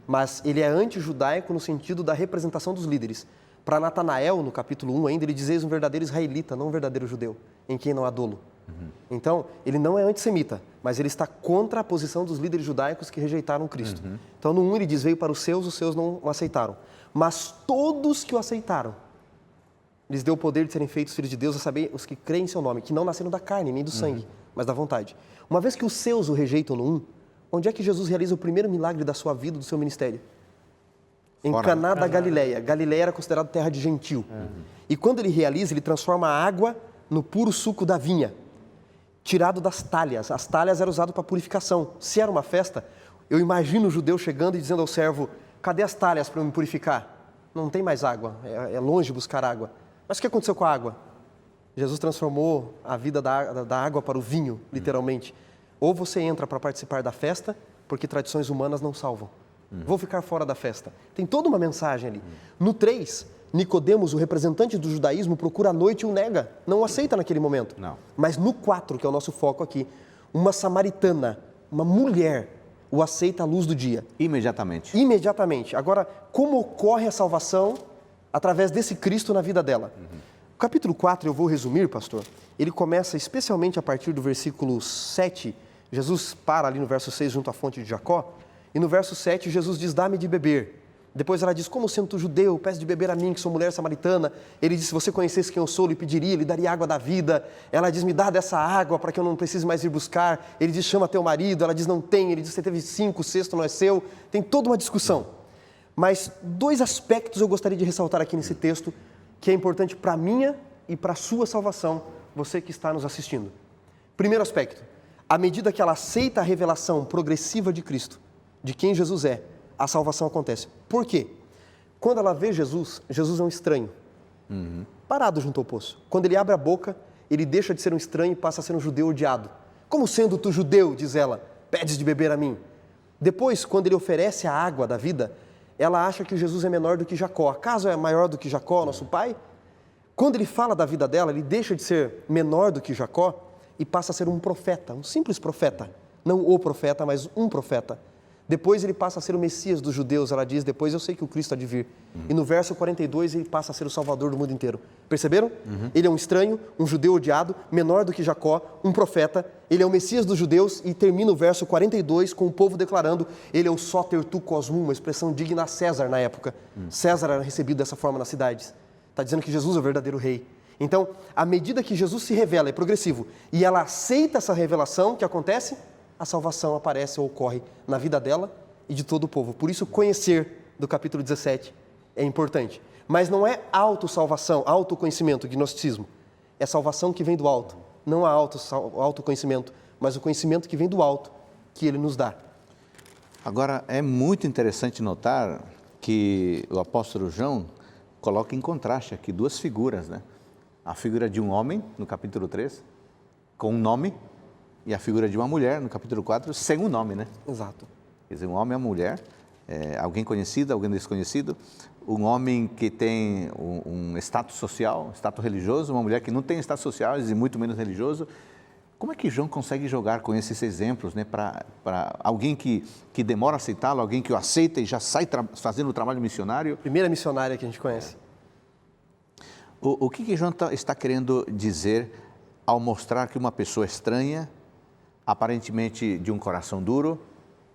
Mas ele é anti-judaico no sentido da representação dos líderes. Para Natanael, no capítulo 1 ainda, ele diz eis um verdadeiro israelita, não um verdadeiro judeu, em quem não há dolo. Então, ele não é antissemita, mas ele está contra a posição dos líderes judaicos que rejeitaram Cristo. Então, no 1 ele diz, veio para os seus não o aceitaram. Mas todos que o aceitaram, lhes deu o poder de serem feitos filhos de Deus, a saber, os que creem em seu nome, que não nasceram da carne, nem do sangue, mas da vontade. Uma vez que os seus o rejeitam no 1, onde é que Jesus realiza o primeiro milagre da sua vida, do seu ministério? Em Fora. Caná da Galileia. Galileia era considerada terra de gentil. E quando ele realiza, ele transforma a água no puro suco da vinha, tirado das talhas. As talhas eram usadas para purificação. Se era uma festa, eu imagino o judeu chegando e dizendo ao servo, cadê as talhas para eu me purificar? Não tem mais água, é longe buscar água. Mas o que aconteceu com a água? Jesus transformou a vida da água para o vinho, literalmente. Ou você entra para participar da festa, porque tradições humanas não salvam. Vou ficar fora da festa. Tem toda uma mensagem ali. No 3, Nicodemos, o representante do judaísmo, procura à noite e o nega. Não o aceita naquele momento. Não. Mas no 4, que é o nosso foco aqui, uma samaritana, uma mulher, o aceita à luz do dia. Imediatamente. Imediatamente. Agora, como ocorre a salvação através desse Cristo na vida dela? O capítulo 4, eu vou resumir, pastor, ele começa especialmente a partir do versículo 7, Jesus para ali no verso 6 junto à fonte de Jacó, e no verso 7 Jesus diz, dá-me de beber. Depois ela diz, como sendo tu judeu, peço de beber a mim, que sou mulher samaritana. Ele diz, se você conhecesse quem eu sou, lhe pediria, lhe daria água da vida. Ela diz, me dá dessa água para que eu não precise mais ir buscar. Ele diz, chama teu marido. Ela diz, não tem. Ele diz, você teve 5, o 6º não é seu. Tem toda uma discussão. Mas 2 aspectos eu gostaria de ressaltar aqui nesse texto, que é importante para a minha e para a sua salvação, você que está nos assistindo. Primeiro aspecto, à medida que ela aceita a revelação progressiva de Cristo, de quem Jesus é, a salvação acontece. Por quê? Quando ela vê Jesus, Jesus é um estranho, parado junto ao poço. Quando ele abre a boca, ele deixa de ser um estranho e passa a ser um judeu odiado. Como sendo tu judeu, diz ela, pedes de beber a mim. Depois, quando ele oferece a água da vida, ela acha que Jesus é menor do que Jacó. Acaso é maior do que Jacó, nosso pai? Quando ele fala da vida dela, ele deixa de ser menor do que Jacó e passa a ser um profeta, um simples profeta. Não o profeta, mas um profeta. Depois ele passa a ser o Messias dos judeus, ela diz, depois eu sei que o Cristo há de vir. E no verso 42 ele passa a ser o Salvador do mundo inteiro. Perceberam? Ele é um estranho, um judeu odiado, menor do que Jacó, um profeta, ele é o Messias dos judeus e termina o verso 42 com o povo declarando, ele é o Soter tu cosmum, uma expressão digna a César na época. César era recebido dessa forma nas cidades. Está dizendo que Jesus é o verdadeiro rei. Então, à medida que Jesus se revela, é progressivo, e ela aceita essa revelação, o que acontece? A salvação aparece ou ocorre na vida dela e de todo o povo. Por isso, conhecer do capítulo 17 é importante. Mas não é autossalvação, autoconhecimento, gnosticismo. É salvação que vem do alto. Não há autoconhecimento, mas o conhecimento que vem do alto, que ele nos dá. Agora, é muito interessante notar que o apóstolo João coloca em contraste aqui 2 figuras, né? A figura de um homem, no capítulo 3, com um nome, e a figura de uma mulher, no capítulo 4, sem um nome, né? Exato. Quer dizer, um homem e uma mulher, alguém conhecido, alguém desconhecido, um homem que tem um status social, status religioso, uma mulher que não tem status social e muito menos religioso. Como é que João consegue jogar com esses exemplos, né, para alguém que demora a aceitá-lo, alguém que o aceita e já sai fazendo o trabalho missionário? Primeira missionária que a gente conhece. O que João está querendo dizer ao mostrar que uma pessoa estranha, aparentemente de um coração duro,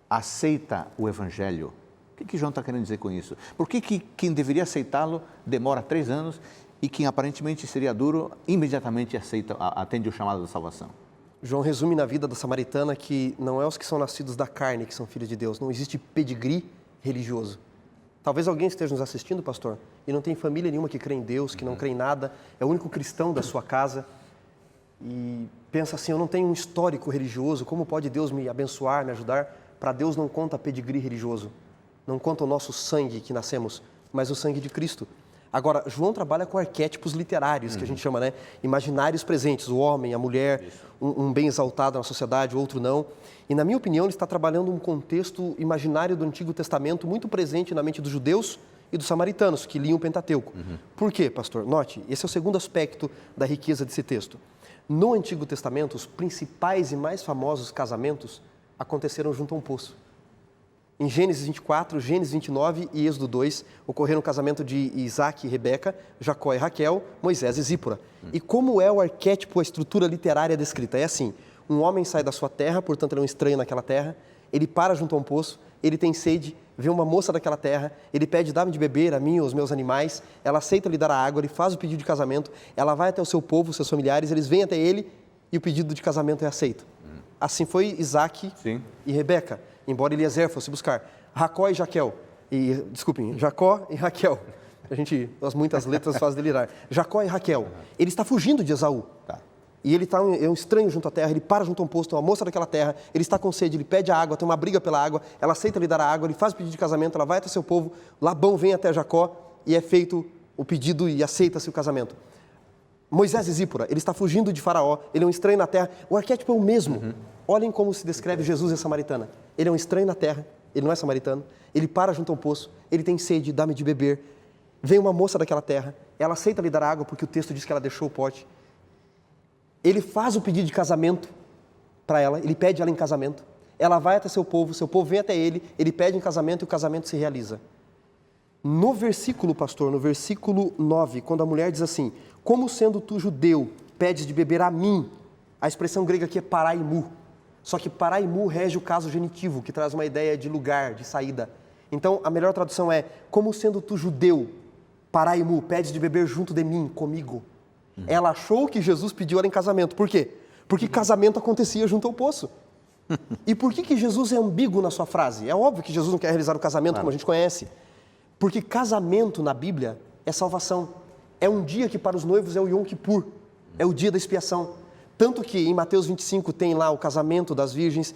aceita o Evangelho? O que João está querendo dizer com isso? Por que quem deveria aceitá-lo demora 3 anos e quem aparentemente seria duro, imediatamente atende o chamado da salvação? João resume na vida da samaritana que não é os que são nascidos da carne que são filhos de Deus. Não existe pedigree religioso. Talvez alguém esteja nos assistindo, pastor, e não tem família nenhuma que crê em Deus, que não crê em nada, é o único cristão da sua casa e pensa assim, eu não tenho um histórico religioso, como pode Deus me abençoar, me ajudar? Para Deus não conta pedigree religioso, não conta o nosso sangue que nascemos, mas o sangue de Cristo. Agora, João trabalha com arquétipos literários, que a gente chama, né? Imaginários presentes, o homem, a mulher, um bem exaltado na sociedade, outro não. E, na minha opinião, ele está trabalhando um contexto imaginário do Antigo Testamento muito presente na mente dos judeus e dos samaritanos, que liam o Pentateuco. Por quê, pastor? Note, esse é o segundo aspecto da riqueza desse texto. No Antigo Testamento, os principais e mais famosos casamentos aconteceram junto a um poço. Em Gênesis 24, Gênesis 29 e Êxodo 2, ocorreram o casamento de Isaac e Rebeca, Jacó e Raquel, Moisés e Zípora. E como é o arquétipo, a estrutura literária descrita? É assim, um homem sai da sua terra, portanto ele é um estranho naquela terra, ele para junto a um poço, ele tem sede, vê uma moça daquela terra, ele pede, dá-me de beber a mim, aos meus animais, ela aceita lhe dar a água, ele faz o pedido de casamento, ela vai até o seu povo, seus familiares, eles vêm até ele e o pedido de casamento é aceito. Assim foi Isaac e Rebeca. Embora Eliezer fosse buscar. Jacó e Raquel. Jacó e Raquel. As muitas letras fazem delirar. Jacó e Raquel. Ele está fugindo de Esaú. E ele é um estranho junto à terra, ele para junto a um poço, tem uma moça daquela terra, ele está com sede, ele pede a água, tem uma briga pela água, ela aceita lhe dar a água, ele faz o pedido de casamento, ela vai até seu povo, Labão vem até Jacó e é feito o pedido e aceita-se o casamento. Moisés e Zípora, ele está fugindo de Faraó, ele é um estranho na terra, o arquétipo é o mesmo. Olhem como se descreve Jesus e a samaritana. Ele é um estranho na terra, ele não é samaritano, ele para junto a um poço, ele tem sede, dá-me de beber. Vem uma moça daquela terra, ela aceita lhe dar água porque o texto diz que ela deixou o pote. Ele faz o pedido de casamento para ela, ele pede ela em casamento. Ela vai até seu povo vem até ele pede em casamento e o casamento se realiza. No versículo, pastor, no versículo 9, quando a mulher diz assim, como sendo tu judeu, pedes de beber a mim, a expressão grega aqui é paraimu. Só que paraimu rege o caso genitivo, que traz uma ideia de lugar, de saída. Então, a melhor tradução é, como sendo tu judeu, paraimu, pedes de beber junto de mim, comigo. Ela achou que Jesus pediu ela em casamento. Por quê? Porque casamento acontecia junto ao poço. E por que Jesus é ambíguo na sua frase? É óbvio que Jesus não quer realizar o casamento como a gente conhece. Porque casamento na Bíblia é salvação. É um dia que para os noivos é o Yom Kippur, é o dia da expiação. Tanto que em Mateus 25 tem lá o casamento das virgens,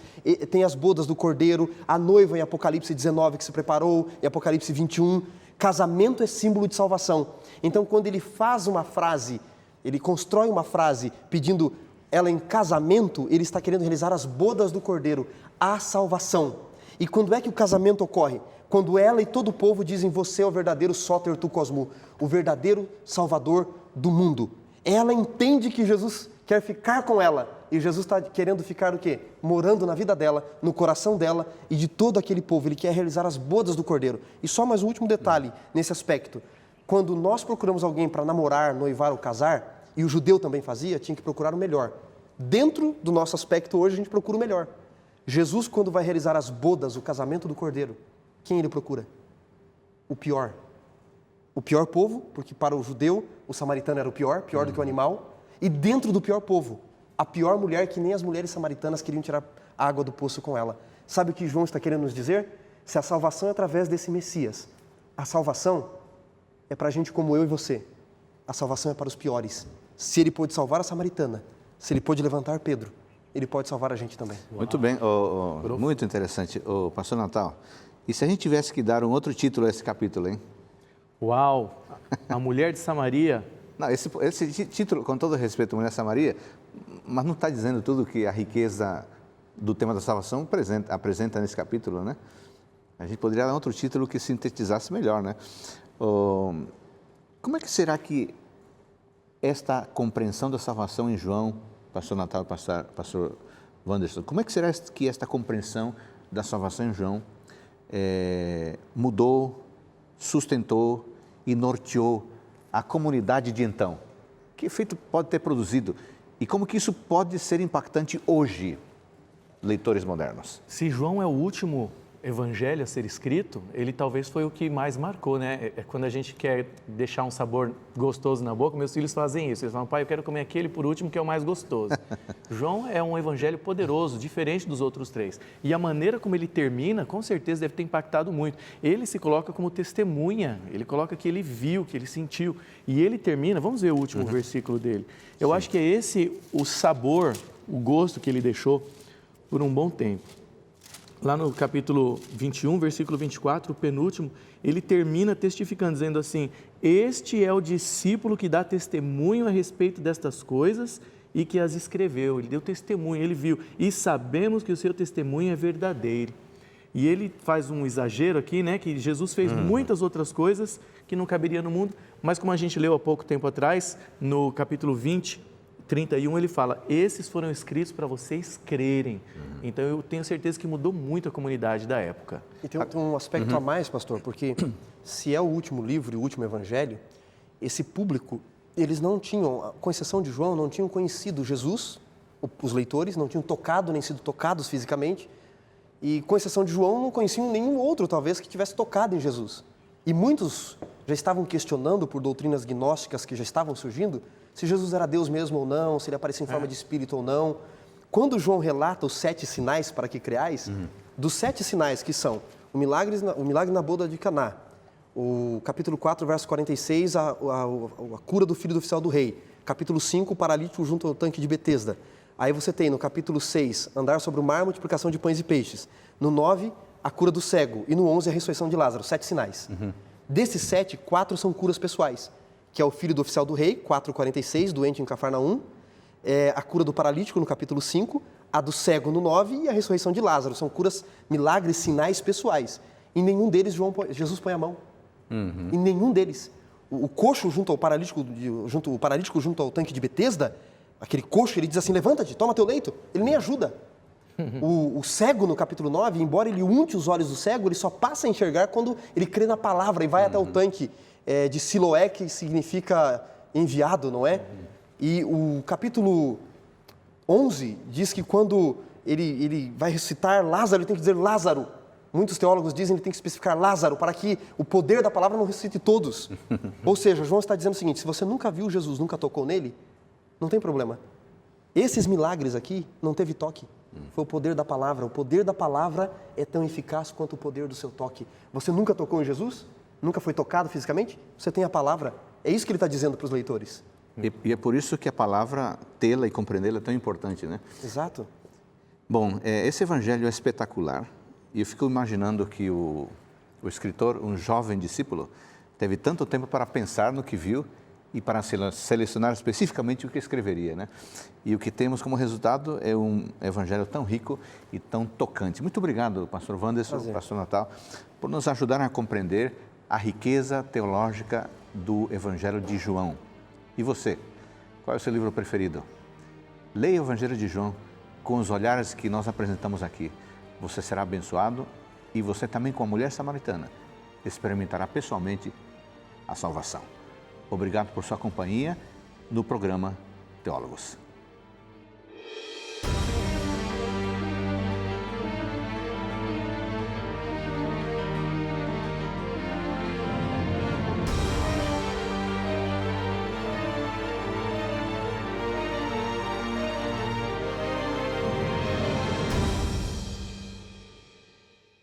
tem as bodas do cordeiro, a noiva em Apocalipse 19 que se preparou, em Apocalipse 21. Casamento é símbolo de salvação. Então, quando ele faz uma frase, ele constrói uma frase pedindo ela em casamento, ele está querendo realizar as bodas do cordeiro, a salvação. E quando é que o casamento ocorre? Quando ela e todo o povo dizem, você é o verdadeiro Soter tu Cosmu, o verdadeiro Salvador do mundo. Ela entende que Jesus quer ficar com ela. E Jesus está querendo ficar o quê? Morando na vida dela, no coração dela e de todo aquele povo. Ele quer realizar as bodas do Cordeiro. E só mais um último detalhe nesse aspecto. Quando nós procuramos alguém para namorar, noivar ou casar, e o judeu também fazia, tinha que procurar o melhor. Dentro do nosso aspecto hoje, a gente procura o melhor. Jesus, quando vai realizar as bodas, o casamento do Cordeiro, quem ele procura? O pior. O pior povo, porque para o judeu, o samaritano era o pior do que o animal. E dentro do pior povo, a pior mulher que nem as mulheres samaritanas queriam tirar a água do poço com ela. Sabe o que João está querendo nos dizer? Se a salvação é através desse Messias, a salvação é para gente como eu e você. A salvação é para os piores. Se ele pôde salvar a samaritana, se ele pôde levantar Pedro, ele pode salvar a gente também. Muito bem, muito interessante. Pastor Natal, e se a gente tivesse que dar um outro título a esse capítulo, hein? Uau! A mulher de Samaria... Não, esse título, com todo respeito, Mulher Samaria, mas não está dizendo tudo que a riqueza do tema da salvação apresenta nesse capítulo, né? A gente poderia dar outro título que sintetizasse melhor, né? Como é que será que esta compreensão da salvação em João, pastor Natal e pastor Wanderson, como é que será que esta compreensão da salvação em João mudou, sustentou e norteou a comunidade de então? Que efeito pode ter produzido? E como que isso pode ser impactante hoje, leitores modernos? Se João é o último evangelho a ser escrito, ele talvez foi o que mais marcou, né? Quando a gente quer deixar um sabor gostoso na boca, meus filhos fazem isso. Eles falam, pai, eu quero comer aquele por último que é o mais gostoso. João é um evangelho poderoso, diferente dos outros 3. E a maneira como ele termina, com certeza deve ter impactado muito. Ele se coloca como testemunha, ele coloca que ele viu, que ele sentiu. E ele termina, vamos ver o último versículo dele. Eu acho que é esse o sabor, o gosto que ele deixou por um bom tempo. Lá no capítulo 21, versículo 24, o penúltimo, ele termina testificando, dizendo assim, este é o discípulo que dá testemunho a respeito destas coisas e que as escreveu. Ele deu testemunho, ele viu. E sabemos que o seu testemunho é verdadeiro. E ele faz um exagero aqui, né, que Jesus fez muitas outras coisas que não caberia no mundo, mas como a gente leu há pouco tempo atrás, no capítulo 20, 31, ele fala, esses foram escritos para vocês crerem. Então, eu tenho certeza que mudou muito a comunidade da época. E tem um aspecto a mais, pastor, porque se é o último livro e o último evangelho, esse público, eles não tinham, com exceção de João, não tinham conhecido Jesus, os leitores não tinham tocado, nem sido tocados fisicamente, e com exceção de João, não conheciam nenhum outro, talvez, que tivesse tocado em Jesus. E muitos já estavam questionando por doutrinas gnósticas que já estavam surgindo, se Jesus era Deus mesmo ou não, se ele aparecia em forma de espírito ou não. Quando João relata os 7 sinais para que creais, dos 7 sinais que são o milagre na boda de Caná, o capítulo 4, verso 46, a cura do filho do oficial do rei, capítulo 5, o paralítico junto ao tanque de Betesda. Aí você tem no capítulo 6, andar sobre o mar, multiplicação de pães e peixes. No 9, a cura do cego. E no 11, a ressurreição de Lázaro, 7 sinais. Desses 7, 4 são curas pessoais, que é o filho do oficial do rei, 4,46, doente em Cafarnaum, a cura do paralítico no capítulo 5, a do cego no 9 e a ressurreição de Lázaro. São curas, milagres, sinais pessoais. Em nenhum deles Jesus põe a mão. Em nenhum deles. O coxo junto ao paralítico, junto ao tanque de Betesda, aquele coxo, ele diz assim, levanta-te, toma teu leito. Ele nem ajuda. O cego no capítulo 9, embora ele unte os olhos do cego, ele só passa a enxergar quando ele crê na palavra e vai até o tanque de Siloé, que significa enviado, não é? E o capítulo 11 diz que quando ele vai ressuscitar Lázaro, ele tem que dizer Lázaro. Muitos teólogos dizem que ele tem que especificar Lázaro, para que o poder da palavra não ressuscite todos. Ou seja, João está dizendo o seguinte, se você nunca viu Jesus, nunca tocou nele, não tem problema. Esses milagres aqui não teve toque. Foi o poder da palavra. O poder da palavra é tão eficaz quanto o poder do seu toque. Você nunca tocou em Jesus? Nunca foi tocado fisicamente? Você tem a palavra. É isso que ele está dizendo para os leitores. E é por isso que a palavra, tê-la e compreendê-la é tão importante, né? Exato. Bom, esse evangelho é espetacular. E eu fico imaginando que o escritor, um jovem discípulo, teve tanto tempo para pensar no que viu e para selecionar especificamente o que escreveria, né? E o que temos como resultado é um evangelho tão rico e tão tocante. Muito obrigado, pastor Wanderson, pastor Natal, por nos ajudarem a compreender a riqueza teológica do evangelho de João. E você, qual é o seu livro preferido? Leia o evangelho de João com os olhares que nós apresentamos aqui. Você será abençoado e você também, com a mulher samaritana, experimentará pessoalmente a salvação. Obrigado por sua companhia no programa Teólogos.